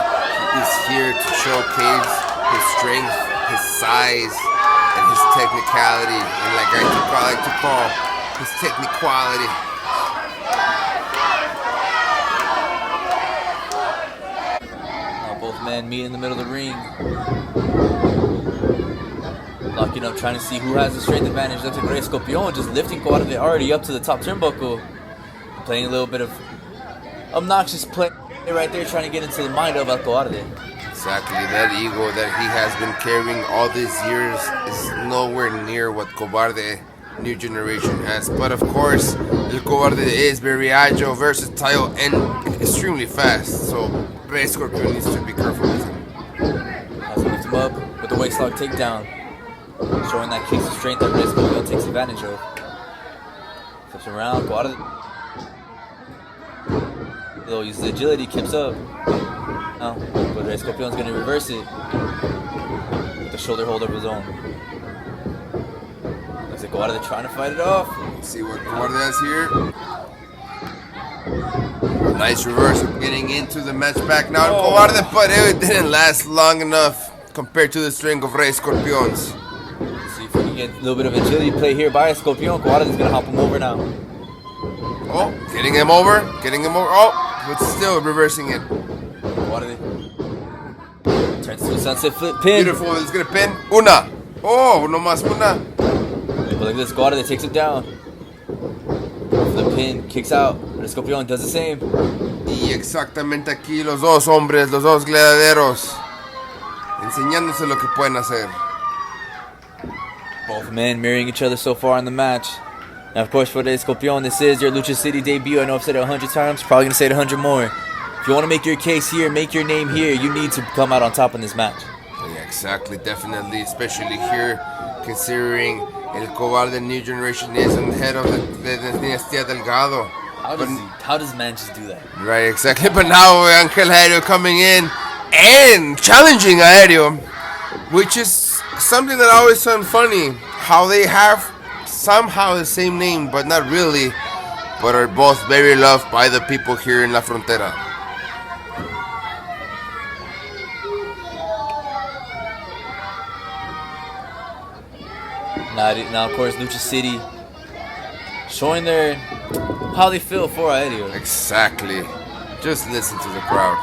He's here to showcase his strength, his size, and his technicality. And like I like to call his techniquality. Now both men meet in the middle of the ring. Locking up, trying to see who has the strength advantage. Looks like Escorpion just lifting Cobarde already up to the top turnbuckle. Playing a little bit of obnoxious play right there, trying to get into the mind of Cobarde. Exactly, that ego that he has been carrying all these years is nowhere near what Cobarde new generation has. But of course, El Cobarde is very agile, versatile, and extremely fast. So Escorpion needs to be careful with him. Has to lift him up with the waistlock takedown, showing that kicks of strength that Escorpion takes advantage of. Flips around, Cobarde. He'll use the agility, keeps up. Now, but Escorpion's going to reverse it with the shoulder hold of his own. Looks like Cobarde trying to fight it off. Let's see what Cobarde has here. Nice reverse, getting into the match back now. Cobarde, but it didn't last long enough compared to the strength of Escorpion's. Let's see if we can get a little bit of agility play here by Escorpion. Cobarde is going to hop him over now. Oh, getting him over. Oh, but still reversing it. Cobarde turns to a sunset flip pin. Beautiful, he's gonna pin. Una. Oh, no más una. But look at this, Cobarde takes it down. The pin, kicks out. Escorpion does the same. Y exactamente aquí los dos hombres, los dos gladiaderos, enseñándose lo que pueden hacer. Both men mirroring each other so far in the match. Now, of course, for the Escorpion, this is your Lucha City debut. I know I've said it 100 times, probably going to say it 100 more. If you want to make your case here, make your name here, you need to come out on top in this match. Yeah, exactly, definitely, especially here, considering El Cobarde new generation is on the head of the Dinastia Delgado. How does man just do that? Right, exactly, but now Ángel Aereo coming in and challenging Aereo, which is something that always sounds funny, how they have somehow the same name, but not really, but are both very loved by the people here in La Frontera. Now, of course, Lucha City showing how they feel for Idio. Exactly. Just listen to the crowd.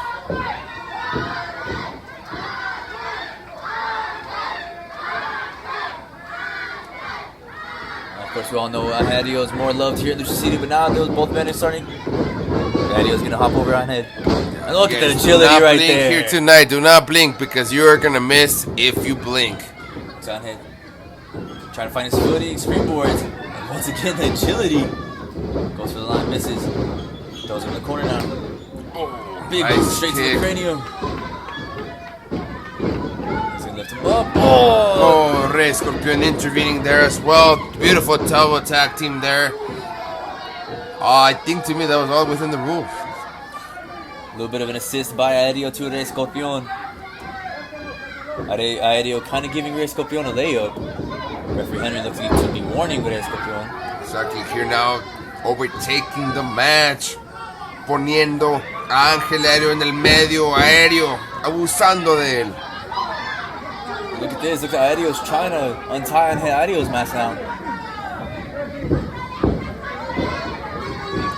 Of course, we all know Idio is more loved here in Lucha City, but now both men are starting. Idio's gonna hop over on head. And look at the agility right there. Here tonight. Do not blink because you are gonna miss if you blink. It's on head. Trying to find his footing, springboards, and once again the agility. Goes for the line, misses. Throws him in the corner now. Big nice goes straight kick. to the cranium. He's gonna lift him up. Oh, Escorpion intervening there as well. Beautiful double attack team there. I think to me that was all within the rules. A little bit of an assist by Aereo to Escorpion. Aereo kind of giving Escorpion a layup. Referee Henry looks to be warning with Escorpion. Exactly, here now, overtaking the match. Poniendo a Ángel Aereo en el medio, Aereo, abusando de él. Look at this, look at Aereo's trying to untie Aereo's mask now.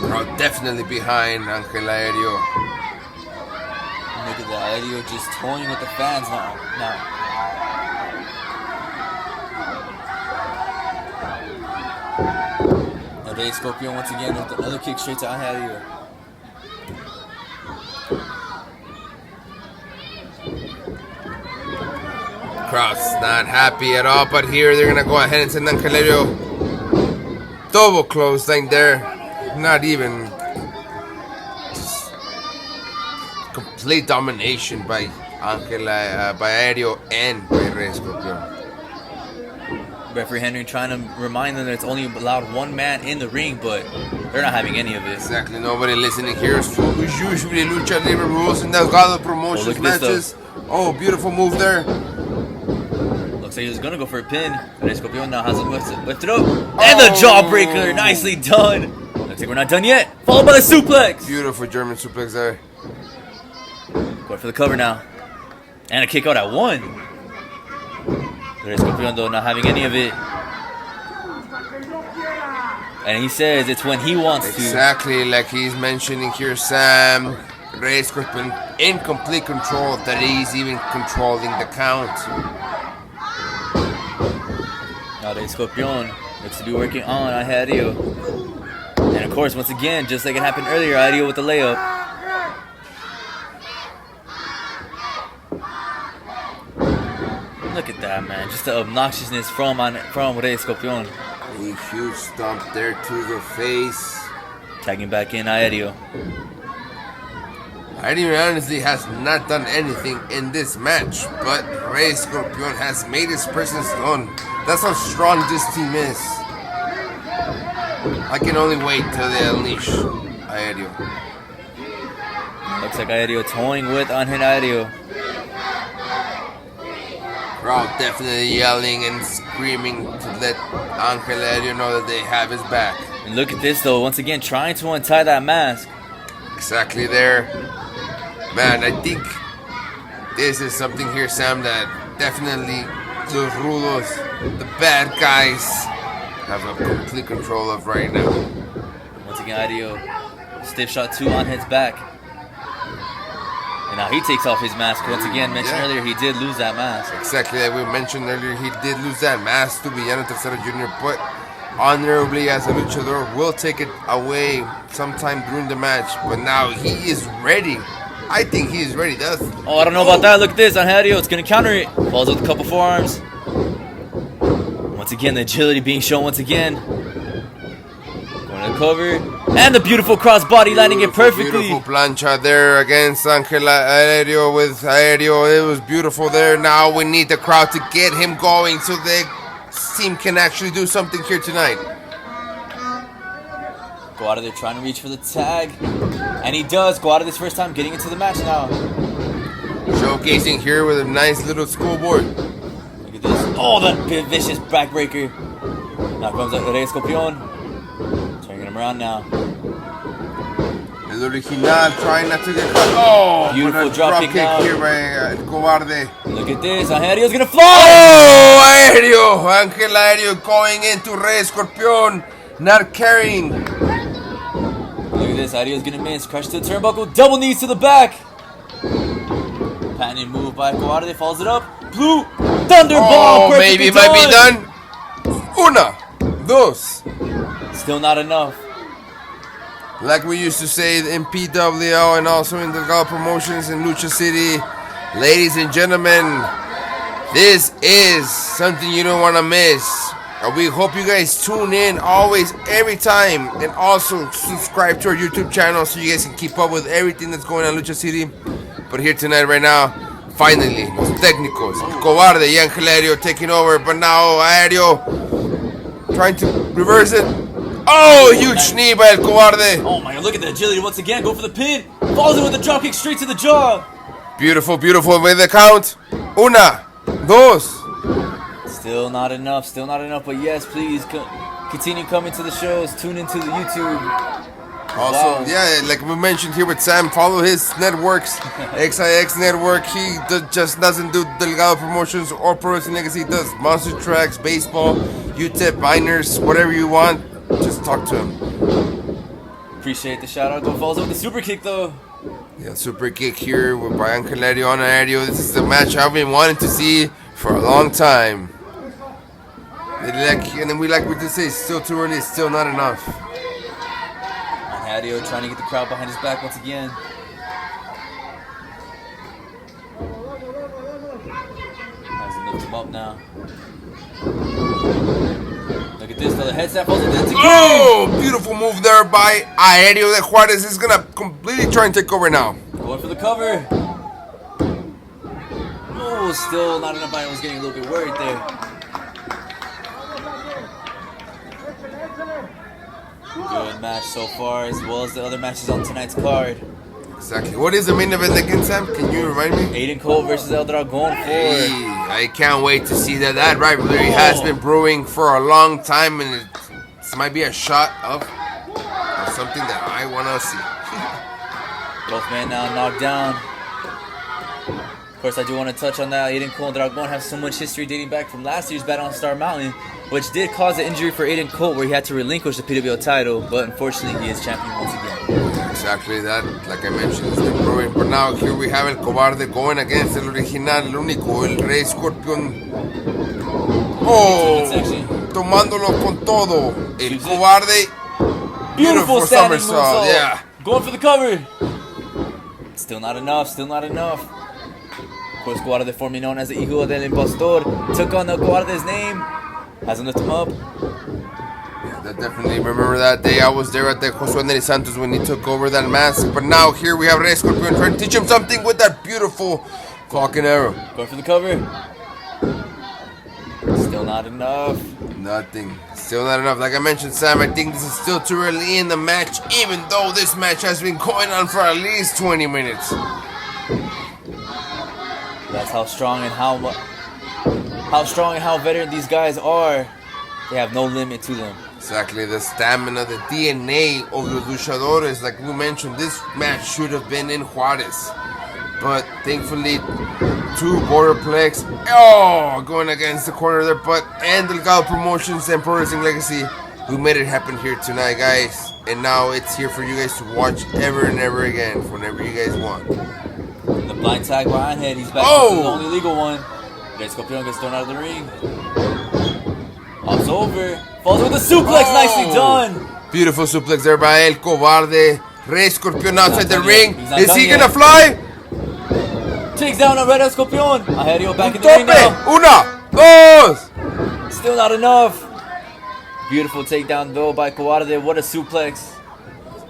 Crowd definitely behind Ángel Aereo. Look at that, Aereo just toying with the fans now. Now Scorpio once again with another kick straight to Aereo. Crowd's not happy at all, but here they're gonna go ahead and send Ángel Aereo. Double clothesline there. Not even. Just complete domination by Aereo and by Escorpion. Referee Henry trying to remind them that it's only allowed one man in the ring, but they're not having any of this. Exactly, nobody listening here. It's usually Lucha Libre rules and Delgado promotions matches. Oh, beautiful move there. Looks like he was gonna go for a pin, but Escorpion now has him lifted up. And the jawbreaker, nicely done. Looks like we're not done yet. Followed by the suplex. Beautiful German suplex there. Going for the cover now. And a kick out at 1. Escorpion though not having any of it. And he says it's when he wants to. Exactly like he's mentioning here, Sam. Escorpion in complete control, that he's even controlling the count. Now the Escorpion looks to be working on Aereo. And of course, once again, just like it happened earlier, Idio with the layup. Look at that, man. Just the obnoxiousness from Escorpion. A huge stomp there to the face. Tagging back in Aereo. Aydan honestly has not done anything in this match, but Escorpion has made his presence known. That's how strong this team is. I can only wait till they unleash Aereo. Looks like Aereo toying with unhit Aereo. Crowd definitely yelling and screaming to let Angel Aereo know that they have his back. And look at this though, once again trying to untie that mask. Exactly there. Man, I think this is something here, Sam, that definitely los rudos, the bad guys, have a complete control of right now. Once again, Idio, stiff shot 2 on his back. And now he takes off his mask. Once again, mentioned earlier, he did lose that mask. Exactly, like we mentioned earlier, he did lose that mask to Villano Tercero Jr., but honorably as a luchador will take it away sometime during the match. But now he is ready. I think he is ready. Oh, I don't know about that. Look at this. Aereo, it's going to counter it. Falls with a couple forearms. Once again, the agility being shown once again. Going to the cover. And the beautiful crossbody landing it perfectly. Beautiful plancha there against Angel Aereo with Aereo. It was beautiful there. Now we need the crowd to get him going so the team can actually do something here tonight. Go out of there trying to reach for the tag. And he does go out of this first time, getting into the match now. Showcasing here with a nice little schoolboard. Look at this. Oh, that vicious backbreaker. Now comes the Escorpion. Turning him around now. El original trying not to get caught. Oh, beautiful drop kick here by Cobarde. Look at this. Aereo's going to fly. Oh, Aereo. Angel Aereo going into Escorpion. Not carrying. Look at this, Aereo's gonna miss. Crush to the turnbuckle, double knees to the back. Patented move by Cobarde, follows it up. Blue Thunderball. Oh, maybe it might be done. Una, dos. Still not enough. Like we used to say in PWL and also in Delgado Promotions in Lucha City, ladies and gentlemen, this is something you don't want to miss. And we hope you guys tune in always, every time, and also subscribe to our YouTube channel so you guys can keep up with everything that's going on in Lucha City. But here tonight, right now, finally, los técnicos, Cobarde y Angel Aereo taking over, but now Aereo trying to reverse it. Oh, huge knee by El Cobarde. Oh my God, look at the agility once again, go for the pin. Falls in with the drop kick straight to the jaw. Beautiful, beautiful with the count. Una, dos. Still not enough, but yes, please continue coming to the shows, tune into the YouTube. Also, yeah, like we mentioned here with Sam, follow his networks, XIX Network. He just doesn't do Delgado Promotions or Pro Wrestling Legacy. He does monster tracks, baseball, UTEP, minors, whatever you want. Just talk to him. Appreciate the shout out. Go falls with the super kick though. Yeah, super kick here with by Angel Aereo on Aereo. This is the match I've been wanting to see for a long time. And then we just say, it's still too early, it's still not enough. Aereo trying to get the crowd behind his back once again. Has to lift him up now. Look at this though, the head snap falls into the Oh, beautiful move there by Aereo de Juarez. Is gonna completely try and take over now. Going for the cover. Oh, still not enough. I was getting a little bit worried there. Good match so far, as well as the other matches on tonight's card. Exactly. What is the main event again, Sam? Can you remind me? Aydan Colt versus El Dragón. Hey, I can't wait to see that. That rivalry has been brewing for a long time, and this might be a shot of something that I want to see. Both men now knocked down. Of course, I do want to touch on that. Aydan, Colt, and Dragòn have so much history dating back from last year's battle on Star Mountain, which did cause an injury for Aydan Colt where he had to relinquish the PWO title, but unfortunately he is champion once again. Exactly that, like I mentioned, it's been brewing. But now here we have El Cobarde going against El Original, el único, el Rey Escorpion. Oh, tomándolo con todo. El Cobarde. Beautiful standing somersault, yeah. Going for the cover. Still not enough, still not enough. Of course, Cobarde, formerly known as the Hijo del Impostor, took on the Cobarde's name. Hasn't lifted him up. Yeah, that definitely, remember that day I was there at the Josué Neri Santos when he took over that mask. But now here we have Rey Escorpion trying to teach him something with that beautiful Falcon Arrow. Going for the cover. Still not enough. Nothing. Still not enough. Like I mentioned, Sam, I think this is still too early in the match, even though this match has been going on for at least 20 minutes. That's how strong and how veteran these guys are. They have no limit to them. Exactly, the stamina, the DNA of the luchadores. Like we mentioned, this match should have been in Juarez, but thankfully, two borderplex. Oh, going against the corner there, but and Delgado Promotions and Pro Wrestling Legacy, who made it happen here tonight, guys. And now it's here for you guys to watch ever and ever again, whenever you guys want. The blind tag behind head. He's back to the only legal one. Escorpion gets thrown out of the ring. Hops over. Falls with a suplex. Nicely done. Beautiful suplex there by El Cobarde. Rey Escorpion outside the ring. Is he gonna fly? Takes down a Red Escorpion. Aereo back in the ring now. Una, dos. Still not enough. Beautiful takedown though by Cobarde. What a suplex.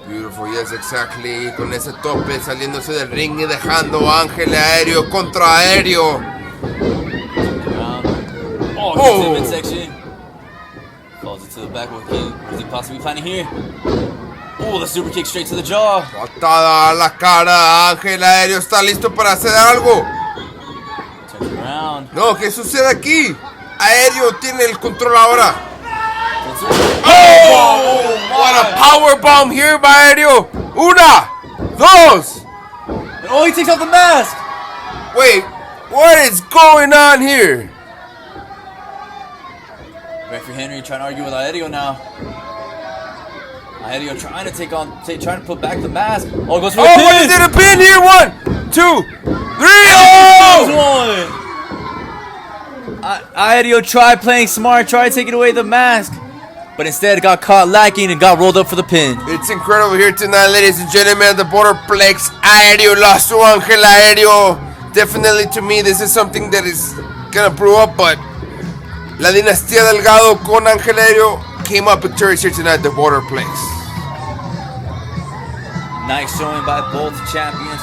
Beautiful, yes, exactly. Con ese tope saliéndose del ring y dejando a Ángel Aéreo contra Aéreo. Oh, gets him midsection. Falls into the back. What is he possibly planning here? Oh, the super kick straight to the jaw. Patada a la cara. Ángel Aéreo está listo para hacer algo. Turns around. No, ¿qué sucede aquí? Aéreo tiene el control ahora. Oh, what a power bomb here by Aereo. Una, dos. Oh, he takes off the mask. Wait, what is going on here? Referee Henry trying to argue with Aereo now. Aereo trying to trying to put back the mask. Oh, goes for a pin. Oh, he did a pin here. 1, 2, 3. Oh! Aereo tried playing smart, tried taking away the mask, but instead got caught lacking and got rolled up for the pin. It's incredible here tonight, ladies and gentlemen, at the Borderplex. Aereo lost to Ángel Aéreo. Definitely, to me, this is something that is gonna brew up, but La Dinastia Delgado con Ángel Aéreo came up victorious here tonight at the Borderplex. Nice showing by both champions.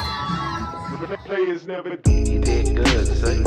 The players never you did good, son.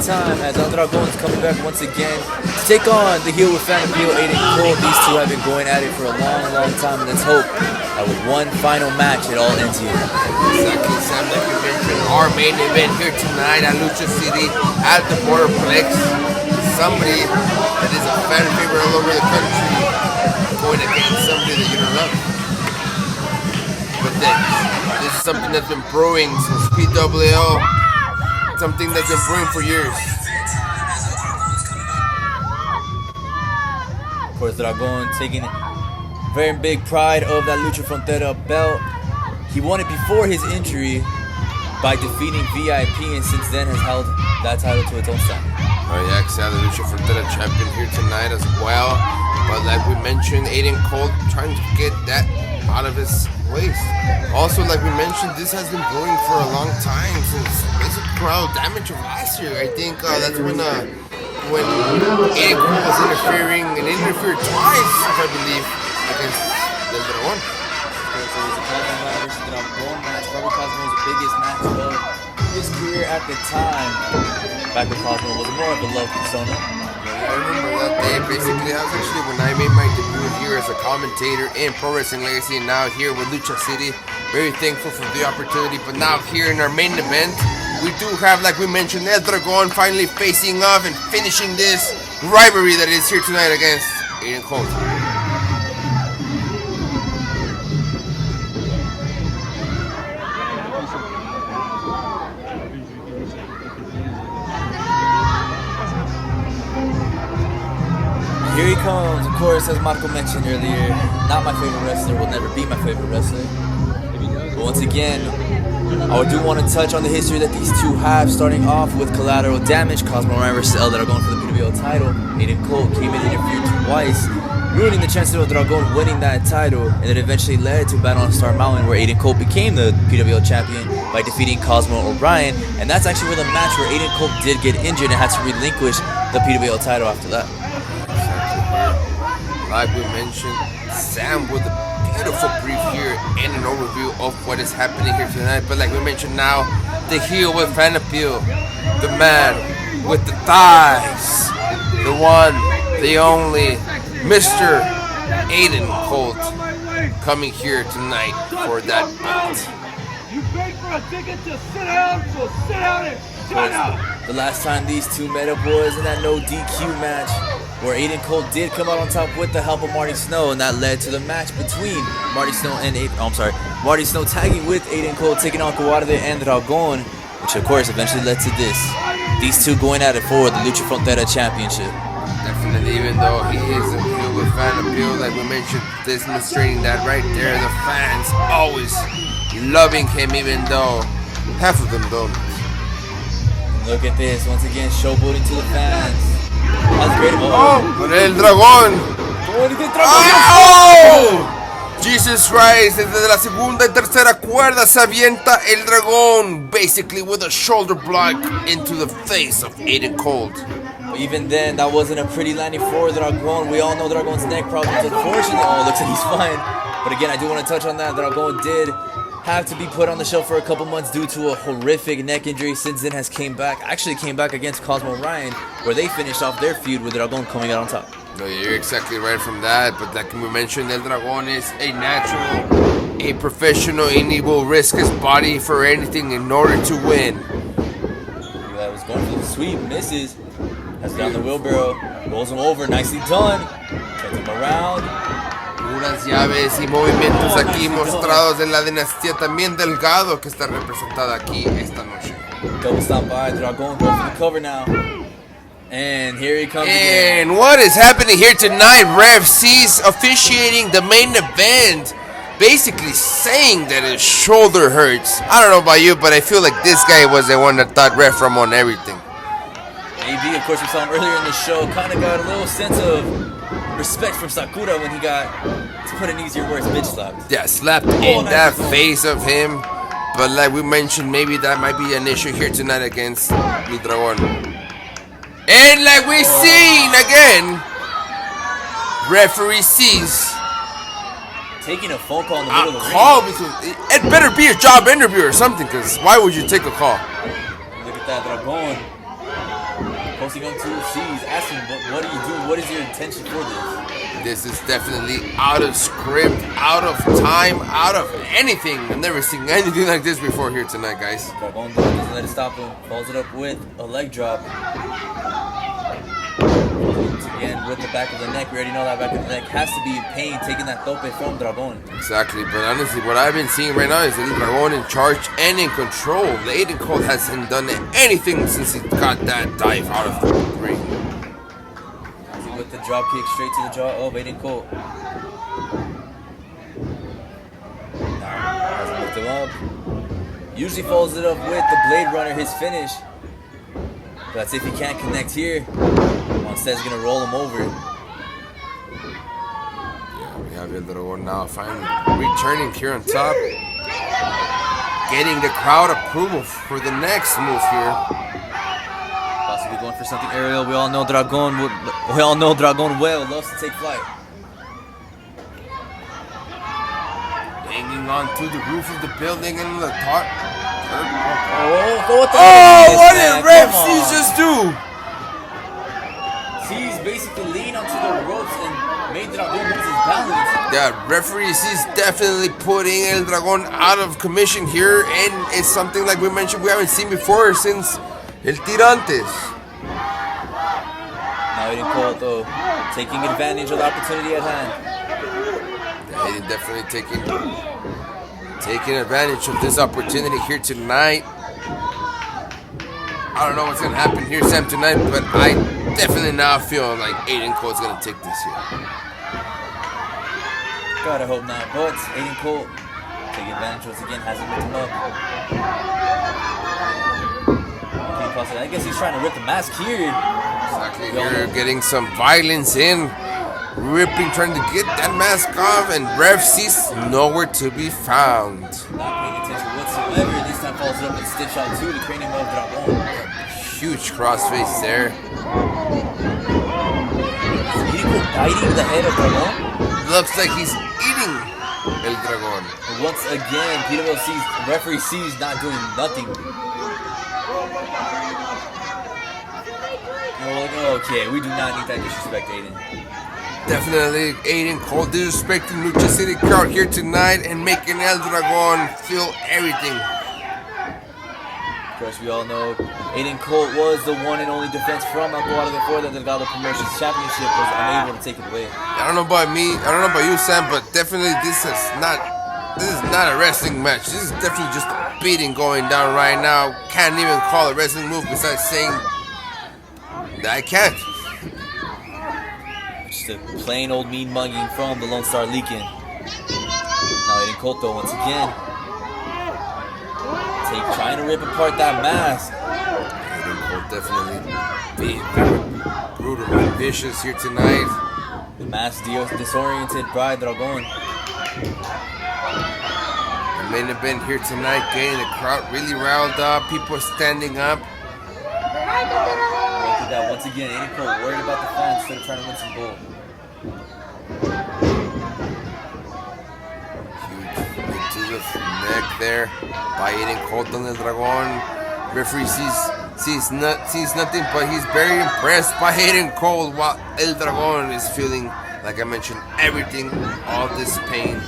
Time as Dragòn is coming back once again to take on the heel with Phantom heel Aydan Colt. These two have been going at it for a long time, and let's hope that with one final match it all ends here. Exactly, Sam, like you mentioned, our main event here tonight at Lucha City at the Borderplex. Somebody that is a fan favorite all over the country going against somebody that you don't love. But then, this is something that's been brewing since PWO. Something that's been brewing for years. Of course, Dragòn taking very big pride of that Lucha Frontera belt. He won it before his injury by defeating VIP, and since then has held that title to its own side. Oh yeah, the Lucha Frontera champion here tonight as well. But like we mentioned, Aydan Colt trying to get that out of his waist. Also, like we mentioned, this has been brewing for a long time, since basically collateral damage of last year. I think that's when Aiden Colt was interfering and interfered twice, if I believe, against the Dragón. It was a Cosmo versus Dragón match. Probably Cosmo was the biggest match of his career at the time. Back when Cosmo was more of a love persona. I remember that day. Basically, that was actually when I made my debut here as a commentator in Pro Wrestling Legacy, and now here with Lucha City. Very thankful for the opportunity. But now here in our main event, we do have, like we mentioned, El Dragón finally facing off and finishing this rivalry that is here tonight against Aydan Colt. Here he comes, of course, as Marco mentioned earlier. Not my favorite wrestler, will never be my favorite wrestler. But once again, I do want to touch on the history that these two have, starting off with collateral damage. Cosmo Ryan versus El Dragón for the PWO title. Aydan Colt came in and interfered twice, ruining the chance of El Dragón winning that title, and it eventually led to a battle on Star Mountain where Aydan Colt became the PWO champion by defeating Cosmo Orion, and that's actually where the match where Aydan Colt did get injured and had to relinquish the PWO title after that. Like we mentioned, Sam with a beautiful brief here and an overview of what is happening here tonight. But like we mentioned now, the heel with fan appeal, the man with the thighs, the one, the only, Mr. Aydan Colt, coming here tonight for that belt. You paid for a ticket to sit down, so sit down and shut up. The last time these two met up was in that no DQ match, where Aydan Colt did come out on top with the help of Marty Snow, and that led to the match between Marty Snow and Marty Snow tagging with Aydan Colt, taking on Cobarde and Dragón, which of course eventually led to this. These two going at it for the Lucha Frontera Championship. Definitely, even though he is a heel with fan appeal, like we mentioned, demonstrating that right there, the fans always loving him, even though half of them don't. Look at this, once again, showboating to the fans. That's great. Con el Dragón. ¡Oh! Jesus Christ, desde la segunda y tercera cuerda se avienta el Dragón, basically with a shoulder block into the face of Aydan Colt. But even then, that wasn't a pretty landing for Dragón. We all know Dragón's neck problems, unfortunately. Oh, looks like he's fine. But again, I do want to touch on that. Dragón did have to be put on the shelf for a couple months due to a horrific neck injury. Since then has came back against Cosmo Ryan, where they finished off their feud with Dragón coming out on top. No, you're exactly right from that, but like we mentioned, El Dragón is a natural, a professional, and he will risk his body for anything in order to win. That was going for the sweep, misses, has down the wheelbarrow, rolls him over, nicely done, turns him around. Unas llaves y movimientos aquí mostrados en la dinastía, también Delgado, que está representada aquí esta noche. Double stop by, Dragón going for the cover now. And here he comes again. And what is happening here tonight? Ref sees officiating the main event, basically saying that his shoulder hurts. I don't know about you, but I feel like this guy was the one that thought ref from on everything. AB, of course, we saw him earlier in the show, kind of got a little sense of respect from Sakura when he got, to put in easier words, bitch slapped. Yeah, slapped in that face of him. But like we mentioned, maybe that might be an issue here tonight against the Dragón. And like we've seen again, referee sees taking a phone call in the middle of the ring. Call between, it better be a job interview or something, because why would you take a call? Look at that, Dragón posting on 2Cs, asking what do you do? What is your intention for this? This is definitely out of script, out of time, out of anything. I've never seen anything like this before here tonight, guys. Dragón doesn't let it stop him. Follows it up with a leg drop. Once again, with the back of the neck. We already know that back of the neck has to be in pain, taking that tope from Dragón. Exactly, but honestly, what I've been seeing right now is the Dragón in charge and in control. The Aydan Colt hasn't done anything since he got that dive out of the ring. With the drop kick straight to the jaw of Aydan Colt. Hasn't lift him up. Usually follows it up with the Blade Runner, his finish. That's if he can't connect here. Instead, he's gonna roll him over. Yeah, we have El Dragón now finally returning here on top. getting the crowd approval for the next move here. Possibly going for something aerial. We all know Dragòn well loves to take flight. Hanging on to the roof of the building and the top. What did Ref C's just do? C's basically leaned onto the ropes and made Dragòn lose his balance. Yeah, referee C's definitely putting El Dragón out of commission here, and it's something like we mentioned we haven't seen before since El Tirantes. Now Aydan Colt though, taking advantage of the opportunity at hand. Aydan definitely taking advantage of this opportunity here tonight. I don't know what's gonna happen here, Sam, tonight, but I definitely now feel like Aydan Colt's gonna take this here. God, I hope not. But Aydan Colt taking advantage once again, hasn't ripped him up. I guess he's trying to rip the mask here. Exactly. Here, getting some violence in. Trying to get that mask off, and Ref C's nowhere to be found. Not paying attention whatsoever. This time follows it up and stitch out to the cranium of Dragòn. Huge crossface there. Is Idio biting the head of Dragòn? Looks like he's eating El Dragón. And once again, PWC's referee C's not doing nothing. Okay, we do not need that disrespect, Aydan. Definitely Aydan Colt disrespecting Lucha City crowd here tonight and making El Dragón feel everything. Of course, we all know Aydan Colt was the one and only defense from El Cobarde before the Delgado Promotions Championship was unable to take it away. I don't know about me, I don't know about you, Sam, but definitely this is not a wrestling match. This is definitely just a beating going down right now. Can't even call a wrestling move besides saying that I can't. Just a plain old mean mugging from the Lone Star Leakin. Now Aydan Colt though once again. Trying to rip apart that mask. Aydan Colt definitely being very brutal and vicious here tonight. The mask disoriented by Dragòn. The main event here tonight, getting the crowd really riled up. People standing up. Look at that once again. Aydan Colt worried about the fans instead of trying to win some gold. To the neck there by Aydan Colt on the Dragón. Referee sees nothing, but he's very impressed by Aydan Colt while El Dragón is feeling, like I mentioned, everything, all this pain.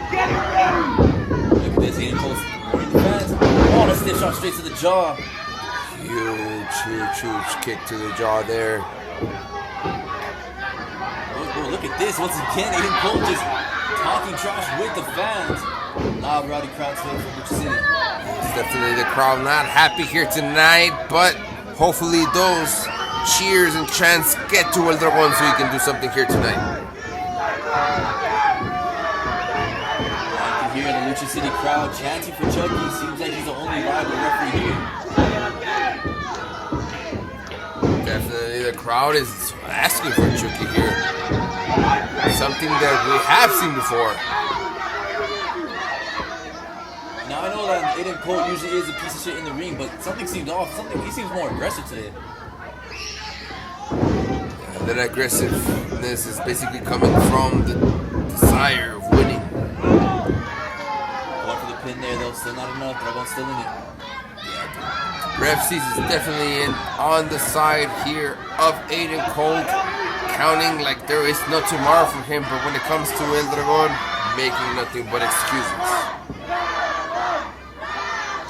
Get it ready! Look at this, Aydan Colt's worried the fans. Oh, the stiff shot straight to the jaw. Huge kick to the jaw there. Oh, look at this. Once again, Aydan Colt just talking trash with the fans. Loud, rowdy crowd today from Lucha City. It's definitely the crowd not happy here tonight, but hopefully those cheers and chants get to El Dragón so he can do something here tonight. You can hear the Lucha City crowd chanting for Chucky. Seems like he's the only rival referee here. Definitely the crowd is asking for Chucky here. Something that we have seen before. Now I know that Aydan Colt usually is a piece of shit in the ring, but something seemed off. He seems more aggressive today. Yeah, that aggressiveness is basically coming from the desire of winning. Going for the pin there though, still not enough. Dragón's still in it. Ref C's is definitely on the side here of Aydan Colt, counting like there is no tomorrow for him, but when it comes to El Dragón, making nothing but excuses.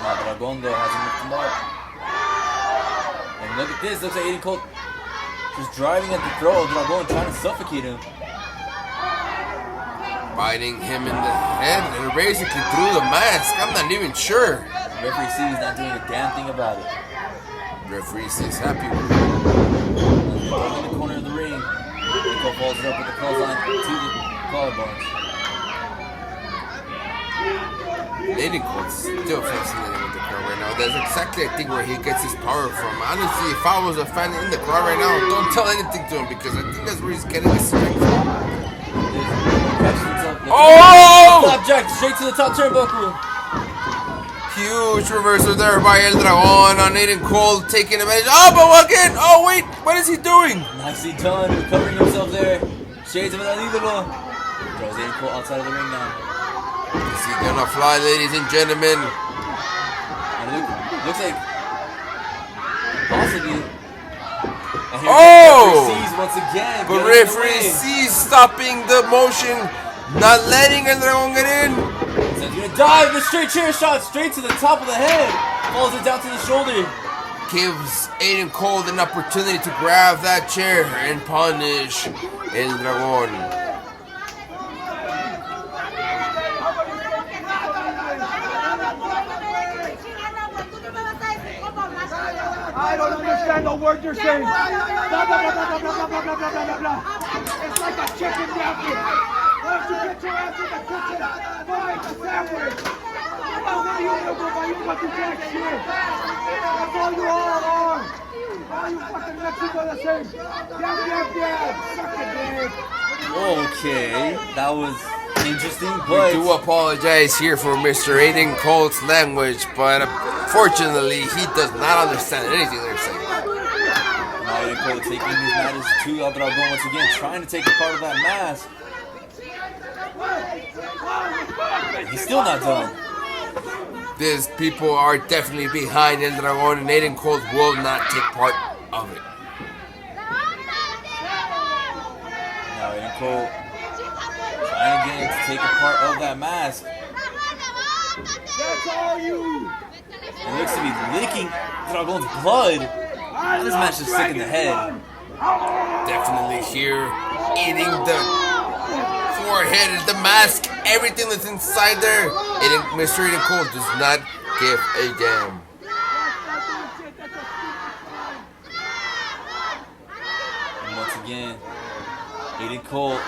Now Dragón though hasn't moved him up. And look at this, looks like Aydan Colt just driving at the throat of Dragón, trying to suffocate him. Biting him in the head and basically through the mask. I'm not even sure. Referee C is not doing a damn thing about it. Referee C is happy with it. Going in the corner of the ring. Nico falls it up with the clothesline to the collarbones. Aydan Colt's still fascinating with the crowd right now. That's exactly, I think, where he gets his power from. Honestly, if I was a fan in the crowd right now, don't tell anything to him because I think that's where he's getting his strength from. Oh! Flapjack straight to the top turnbuckle. Huge reversal there by El Dragón on Aydan Colt taking advantage. Oh, but again! Oh, wait! What is he doing? Nicely done, recovering himself there. Shades of an Idio. Throws Aydan Colt outside of the ring now. Is he gonna fly, ladies and gentlemen? And looks like possibly. And here Oh! referee sees once again. But getting in the referee way. sees stopping the motion, not letting El Dragón get in. So he's gonna dive, the straight chair shot straight to the top of the head. Falls it down to the shoulder. Gives Aydan Colt an opportunity to grab that chair and punish El Dragón. I don't understand a word you're saying. Blah, blah, blah, blah, blah, blah, blah, blah, blah, blah, blah. It's like a chicken napkin. Why don't you get your ass in the kitchen? Go make a sandwich. Come on, what are you gonna do? Why you fucking jack shit? That's all you all are. All you fucking Mexicans are the same. Suck a dick. Okay, that was interesting, We but do apologize here for Mr. Aydan Colt's language, but unfortunately he does not understand anything they're saying. now Aydan Colt taking his matters to El Dragón once again, trying to take a part of that mask. And he's still not done. These people are definitely behind El Dragón, and Aydan Colt will not take part of it. Now Aydan Colt trying again to take a part of that mask. That's all you. It looks to be licking Dragón's blood. Now this match is sick in the head. Definitely here, eating the forehead, the mask, everything that's inside there. Mr. Aydan Colt does not give a damn. And once again, Aydan Colt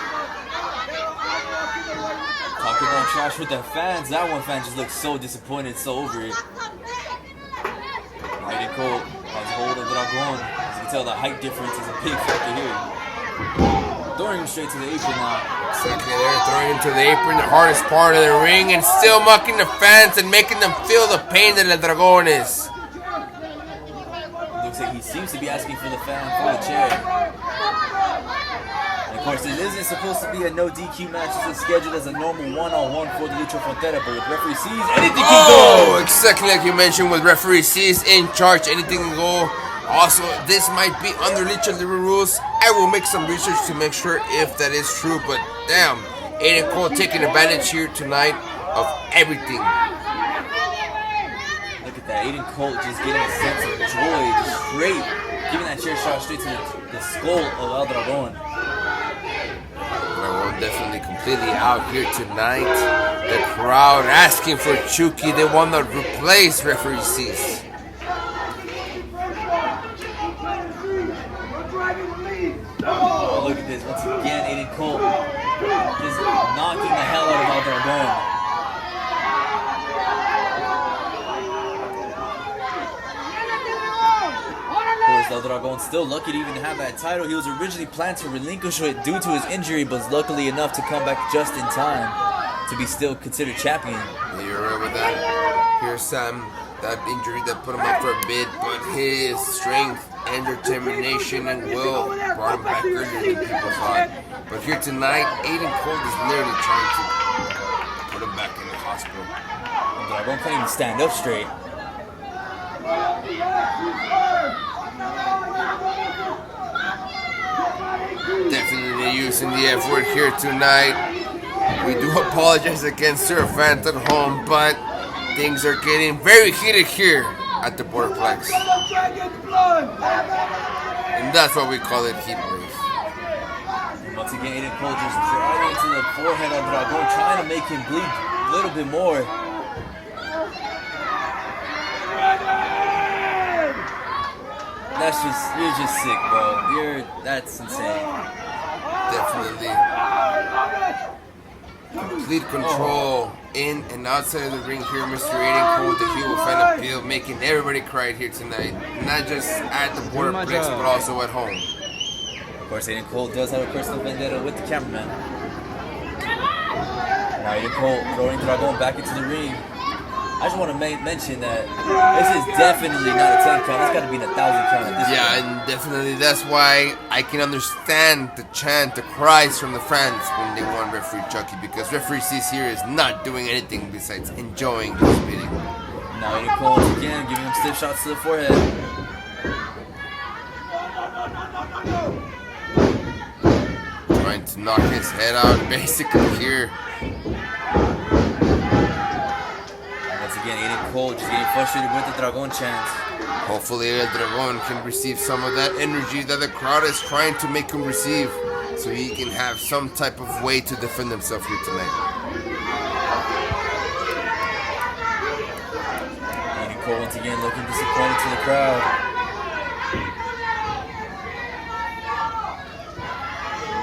talking about trash with the fans. That one fan just looks so disappointed, so over it. Aydan Colt has hold of Dragón. As you can tell, the height difference is a big factor here. Throwing him straight to the apron now. Exactly, they're throwing him to the apron, the hardest part of the ring, and still mocking the fans and making them feel the pain that El Dragón is. Looks like he seems to be asking for the fan for the chair. And of course, it isn't supposed to be a no DQ match. It's scheduled as a normal one-on-one for the Lucha Frontera, but with referee sees, anything can Oh, go! exactly like you mentioned, with referee C's in charge, anything can go. Also, this might be under Lucha Libre rules. I will make some research to make sure if that is true, but damn, Aydan Colt taking advantage here tonight of everything. Look at that, Aydan Colt just getting a sense of joy, just straight, giving that chair shot straight to the skull of El Dragón. Dragón definitely completely out here tonight. The crowd asking for Chucky. They want to replace referee C's. Oh, look at this. Once again, Aydan Colt just knocking the hell out of El Dragón. Of course, El Dragón still lucky to even have that title. He was originally planned to relinquish it due to his injury, but was luckily enough to come back just in time to be still considered champion. Yeah, you're right with that. Here's Sam, that injury that put him up for a bit, but his strength and determination and will brought him back earlier than people thought. But here tonight, Aydan Colt is literally trying to put him back in the hospital. El Dragón can't even stand up straight. Definitely using the F word here tonight. We do apologize against our fans at home, but things are getting very heated here at the Borderplex. And that's why we call it heat wave. And once again, Aydan Colt just driving into the forehead of Dragón, trying to make him bleed a little bit more. That's just, you're just sick, bro. That's insane. Definitely. Complete control in and outside of the ring here, Mr. Aydan Colt, the heel fan appeal, making everybody cry here tonight. Not just at the Borderplex, but also at home. Of course, Aydan Colt does have a personal vendetta with the cameraman. Now Aiden Colt throwing Dragòn back into the ring. I just want to mention that this is definitely not a 10 count. It's got to be a 1,000 count at this point. Yeah, and definitely that's why I can understand the chant, the cries from the fans when they want referee Chucky, because referee C's here is not doing anything besides enjoying this meeting. Now Aiden Colt again giving him stiff shots to the forehead. Trying to knock his head out basically here. Again, Aiden Colt just getting frustrated with the Dragòn chants. Hopefully El Dragón can receive some of that energy that the crowd is trying to make him receive, so he can have some type of way to defend himself here tonight. Aiden Colt once again looking disappointed to the crowd.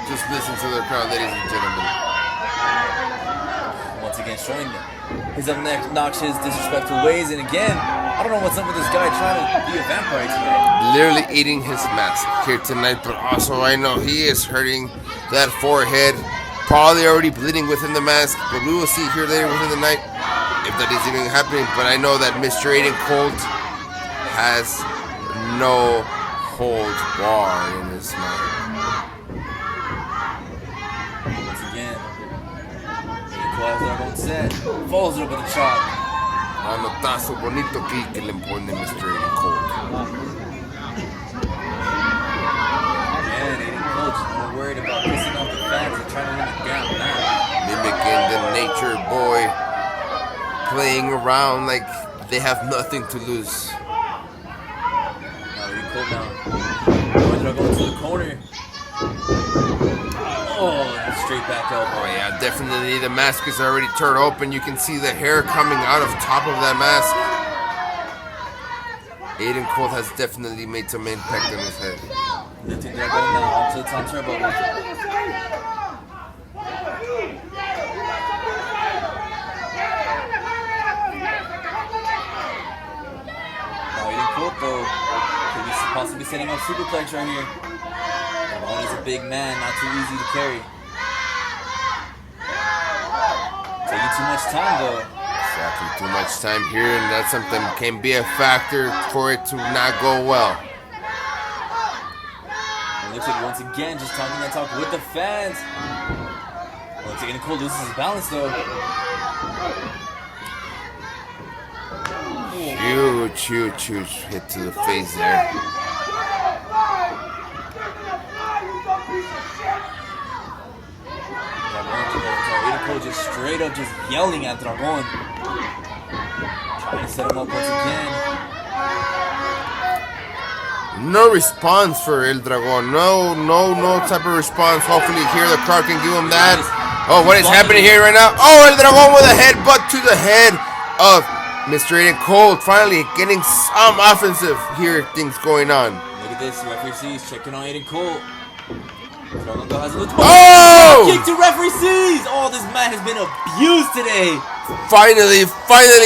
Just listen to the crowd, ladies and gentlemen. Once again showing his obnoxious, disrespectful ways, and again, I don't know what's up with this guy trying to be a vampire today. Literally eating his mask here tonight, but also I know he is hurting that forehead, probably already bleeding within the mask, but we will see here later within the night if that is even happening. But I know that Mr. Aiden Colt has no hold bar in his mind. Set. Follows it up with a chop. Manotazo bonito aquí que le pone Mr. Aiden Colt. Man, Aiden Colt more worried about pissing off the fans and trying to win the down now. Mimicking the nature boy, playing around like they have nothing to lose. Now Aiden Colt now. Going to the corner. Oh, straight back elbow. Oh yeah, definitely the mask is already turned open. You can see the hair coming out of top of that mask. Aiden Colt has definitely made some impact on his head. Lifting Dragòn now onto the top turbo. Now Aiden Colt though could be possibly setting up superplex right here. Dragòn is a big man, not too easy to carry. Taking too much time though. Exactly, too much time here, and that's something can be a factor for it to not go well. And looks like once again just talking that talk with the fans. Once again, Colt loses his balance though. Huge hit to the face there. Aiden just straight up just yelling at Dragòn. Trying to set him up once again. No response for El Dragón. No type of response. Hopefully here the crowd can give him that. Oh, what is happening here right now? Oh, El Dragón with a headbutt to the head of Mr. Aiden Colt. Finally getting some offensive here things going on. Look at this. Referee C's checking on Aiden Colt. Oh! Kick to referee C's. Oh, this man has been abused today. Finally,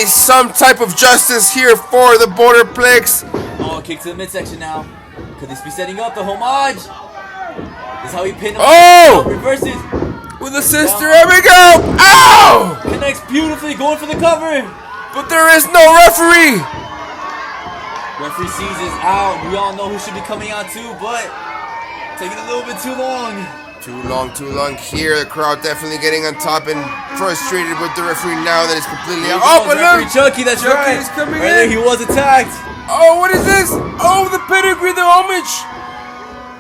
some type of justice here for the Borderplex. Oh, kick to the midsection now. Could this be setting up the homage? This is how he pinned him. Oh! Reverses. With the sister, here we go. Ow! Connects beautifully, going for the cover. But there is no referee. Referee C's is out. We all know who should be coming out too, but taking a little bit too long. Too long here. The crowd definitely getting on top and frustrated with the referee now that he's completely out. Oh, but look! Chucky, that's right. Chucky's coming Earlier in. he was attacked. Oh, what is this? Oh, the pedigree, the homage.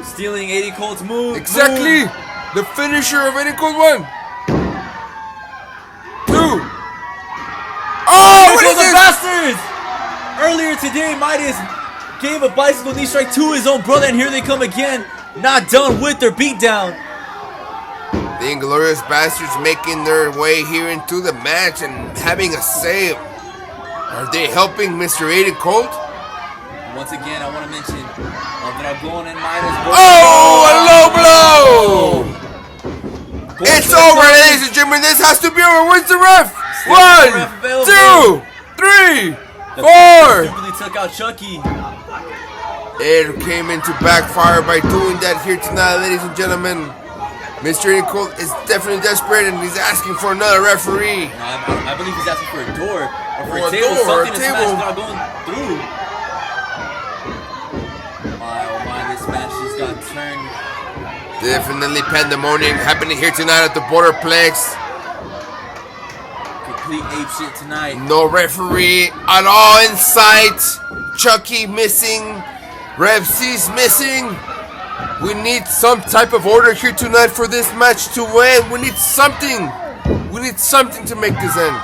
Stealing Aiden Colt's move. Exactly. The finisher of Aiden Colt 1. 2. Oh, what is the this? bastards! Earlier today, Midas gave a bicycle knee strike to his own brother, and here they come again. Not done with their beatdown. The Inglorious bastards making their way here into the match and having a save. Are they helping Mr. Aiden Colt? Once again, I want to mention Dragòn and Midas. Oh, a low blow! It's over, ladies and gentlemen. This has to be over. Where's the ref? 1, 2, 3, 4. Simply took out Chucky. It came into backfire by doing that here tonight, ladies and gentlemen. Mr. Aiden Colt is definitely desperate and he's asking for another referee. I believe he's asking for a door or for Or a table, door, something a to table. smash without going through. Oh my, this match just got turned. Definitely pandemonium happening here tonight at the Borderplex. Complete ape shit tonight. No referee at all in sight. Chucky missing. Rev C's missing. We need some type of order here tonight for this match to win. We need something. We need something to make this end.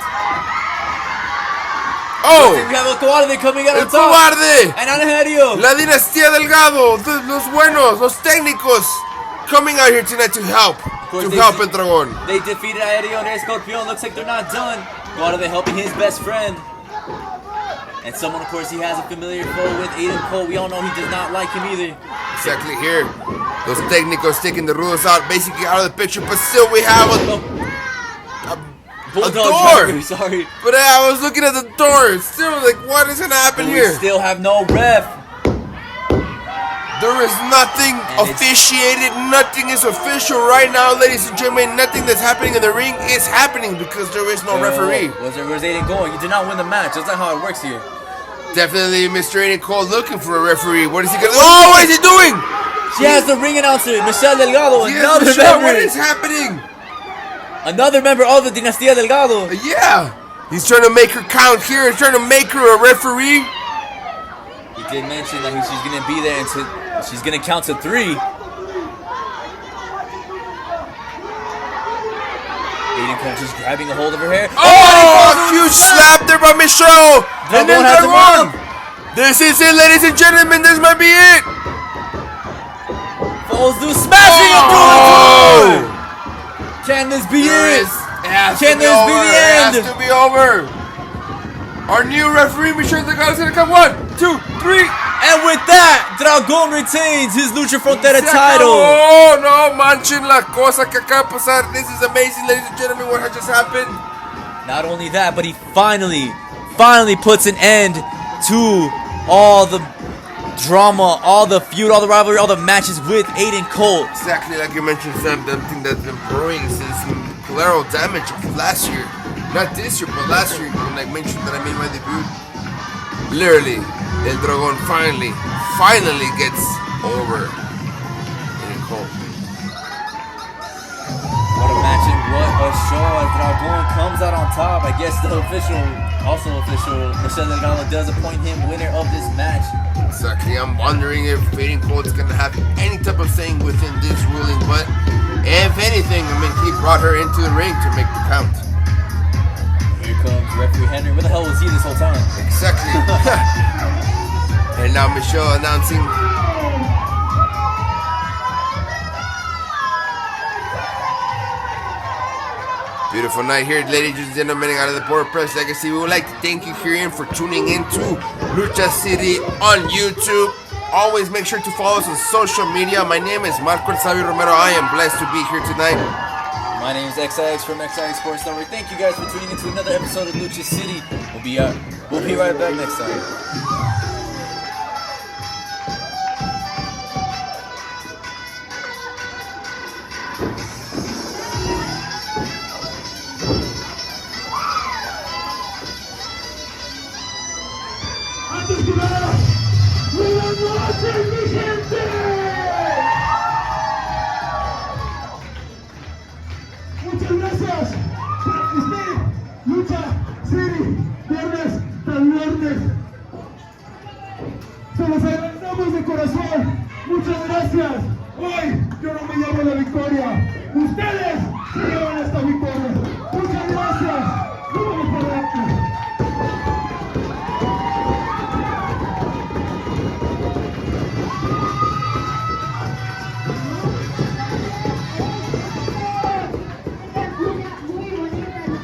Oh! We have a Cobarde coming out El on top. Cobarde! And Aereo. La Dinastia Delgado! Los buenos, los técnicos coming out here tonight to help. To help El Dragón. They defeated Idio and Escorpion. Looks like they're not done. Cobarde helping his best friend. And someone, of course, he has a familiar foe with Aydan Colt. We all know he does not like him either. Exactly here. Those técnicos taking the rules out, basically out of the picture, but still we have a Bulldog door. driver, sorry. But I was looking at the door. It's still like, what is gonna happen We here? still have no ref. There is nothing And officiated. Nothing is official right now, ladies and gentlemen. Nothing that's happening in the ring is happening because there is no referee. Where's Aydan going? You did not win the match. That's not how it works here. Definitely Mr. Aiden Cole looking for a referee. What is he gonna do? Oh, what is he doing? She has the ring announcer, Michelle Delgado, Yes, another Michelle, member. what is happening? Another member of the Dinastia Delgado. Yeah. He's trying to make her count here. He's trying to make her a referee. He did mention that she's gonna be there until she's gonna count to 3. Aydan Colt just grabbing a hold of her hair. Oh, huge slap there by Michelle. And then has to Dragòn. run. This is it, ladies and gentlemen. This might be it. Falls through, smashing it through the door. Can this be There it? is. It has Can to be this over. be the It end? has to be over. Our new referee, Michelle Delgado's gonna come. 1, 2, 3. And with that, Dragón retains his Lucha Frontera Se title. acabó. No manchen la cosa que acaba de pasar. This is amazing, ladies and gentlemen. What has just happened? Not only that, but he finally puts an end to all the drama, all the feud, all the rivalry, all the matches with Aydan Colt. Exactly like you mentioned, Sam. Something that's been brewing since collateral damage of last year. Not this year, but last year when I mentioned that I made my debut. Literally, El Dragón finally gets over Aydan Colt. What a match and what a show as Dragón comes out on top. I guess the official, Michelle Delgado does appoint him winner of this match. Exactly. I'm wondering if Aydan Colt is gonna have any type of saying within this ruling, but if anything, I mean, he brought her into the ring to make the count. Here comes referee Henry. Where the hell was he this whole time? Exactly. And now Michelle announcing. Beautiful night here, ladies and gentlemen, out of the Borderplex Legacy. We would like to thank you here for tuning in to Lucha City on YouTube. Always make sure to follow us on social media. My name is Marco El Sabio Romero. I am blessed to be here tonight. My name is XIX from Xsportsnetwork. Thank you guys for tuning into another episode of Lucha City. We'll be right back next time. Antes que nada, buenas noches, mi gente. Muchas gracias por asistir. Lucha City, viernes tras viernes. Se los agradecemos de corazón. Muchas gracias. Hoy yo no me llevo la victoria. Ustedes se llevan esta victoria. Muchas gracias. Nos vemos por adelante. Muy bonita.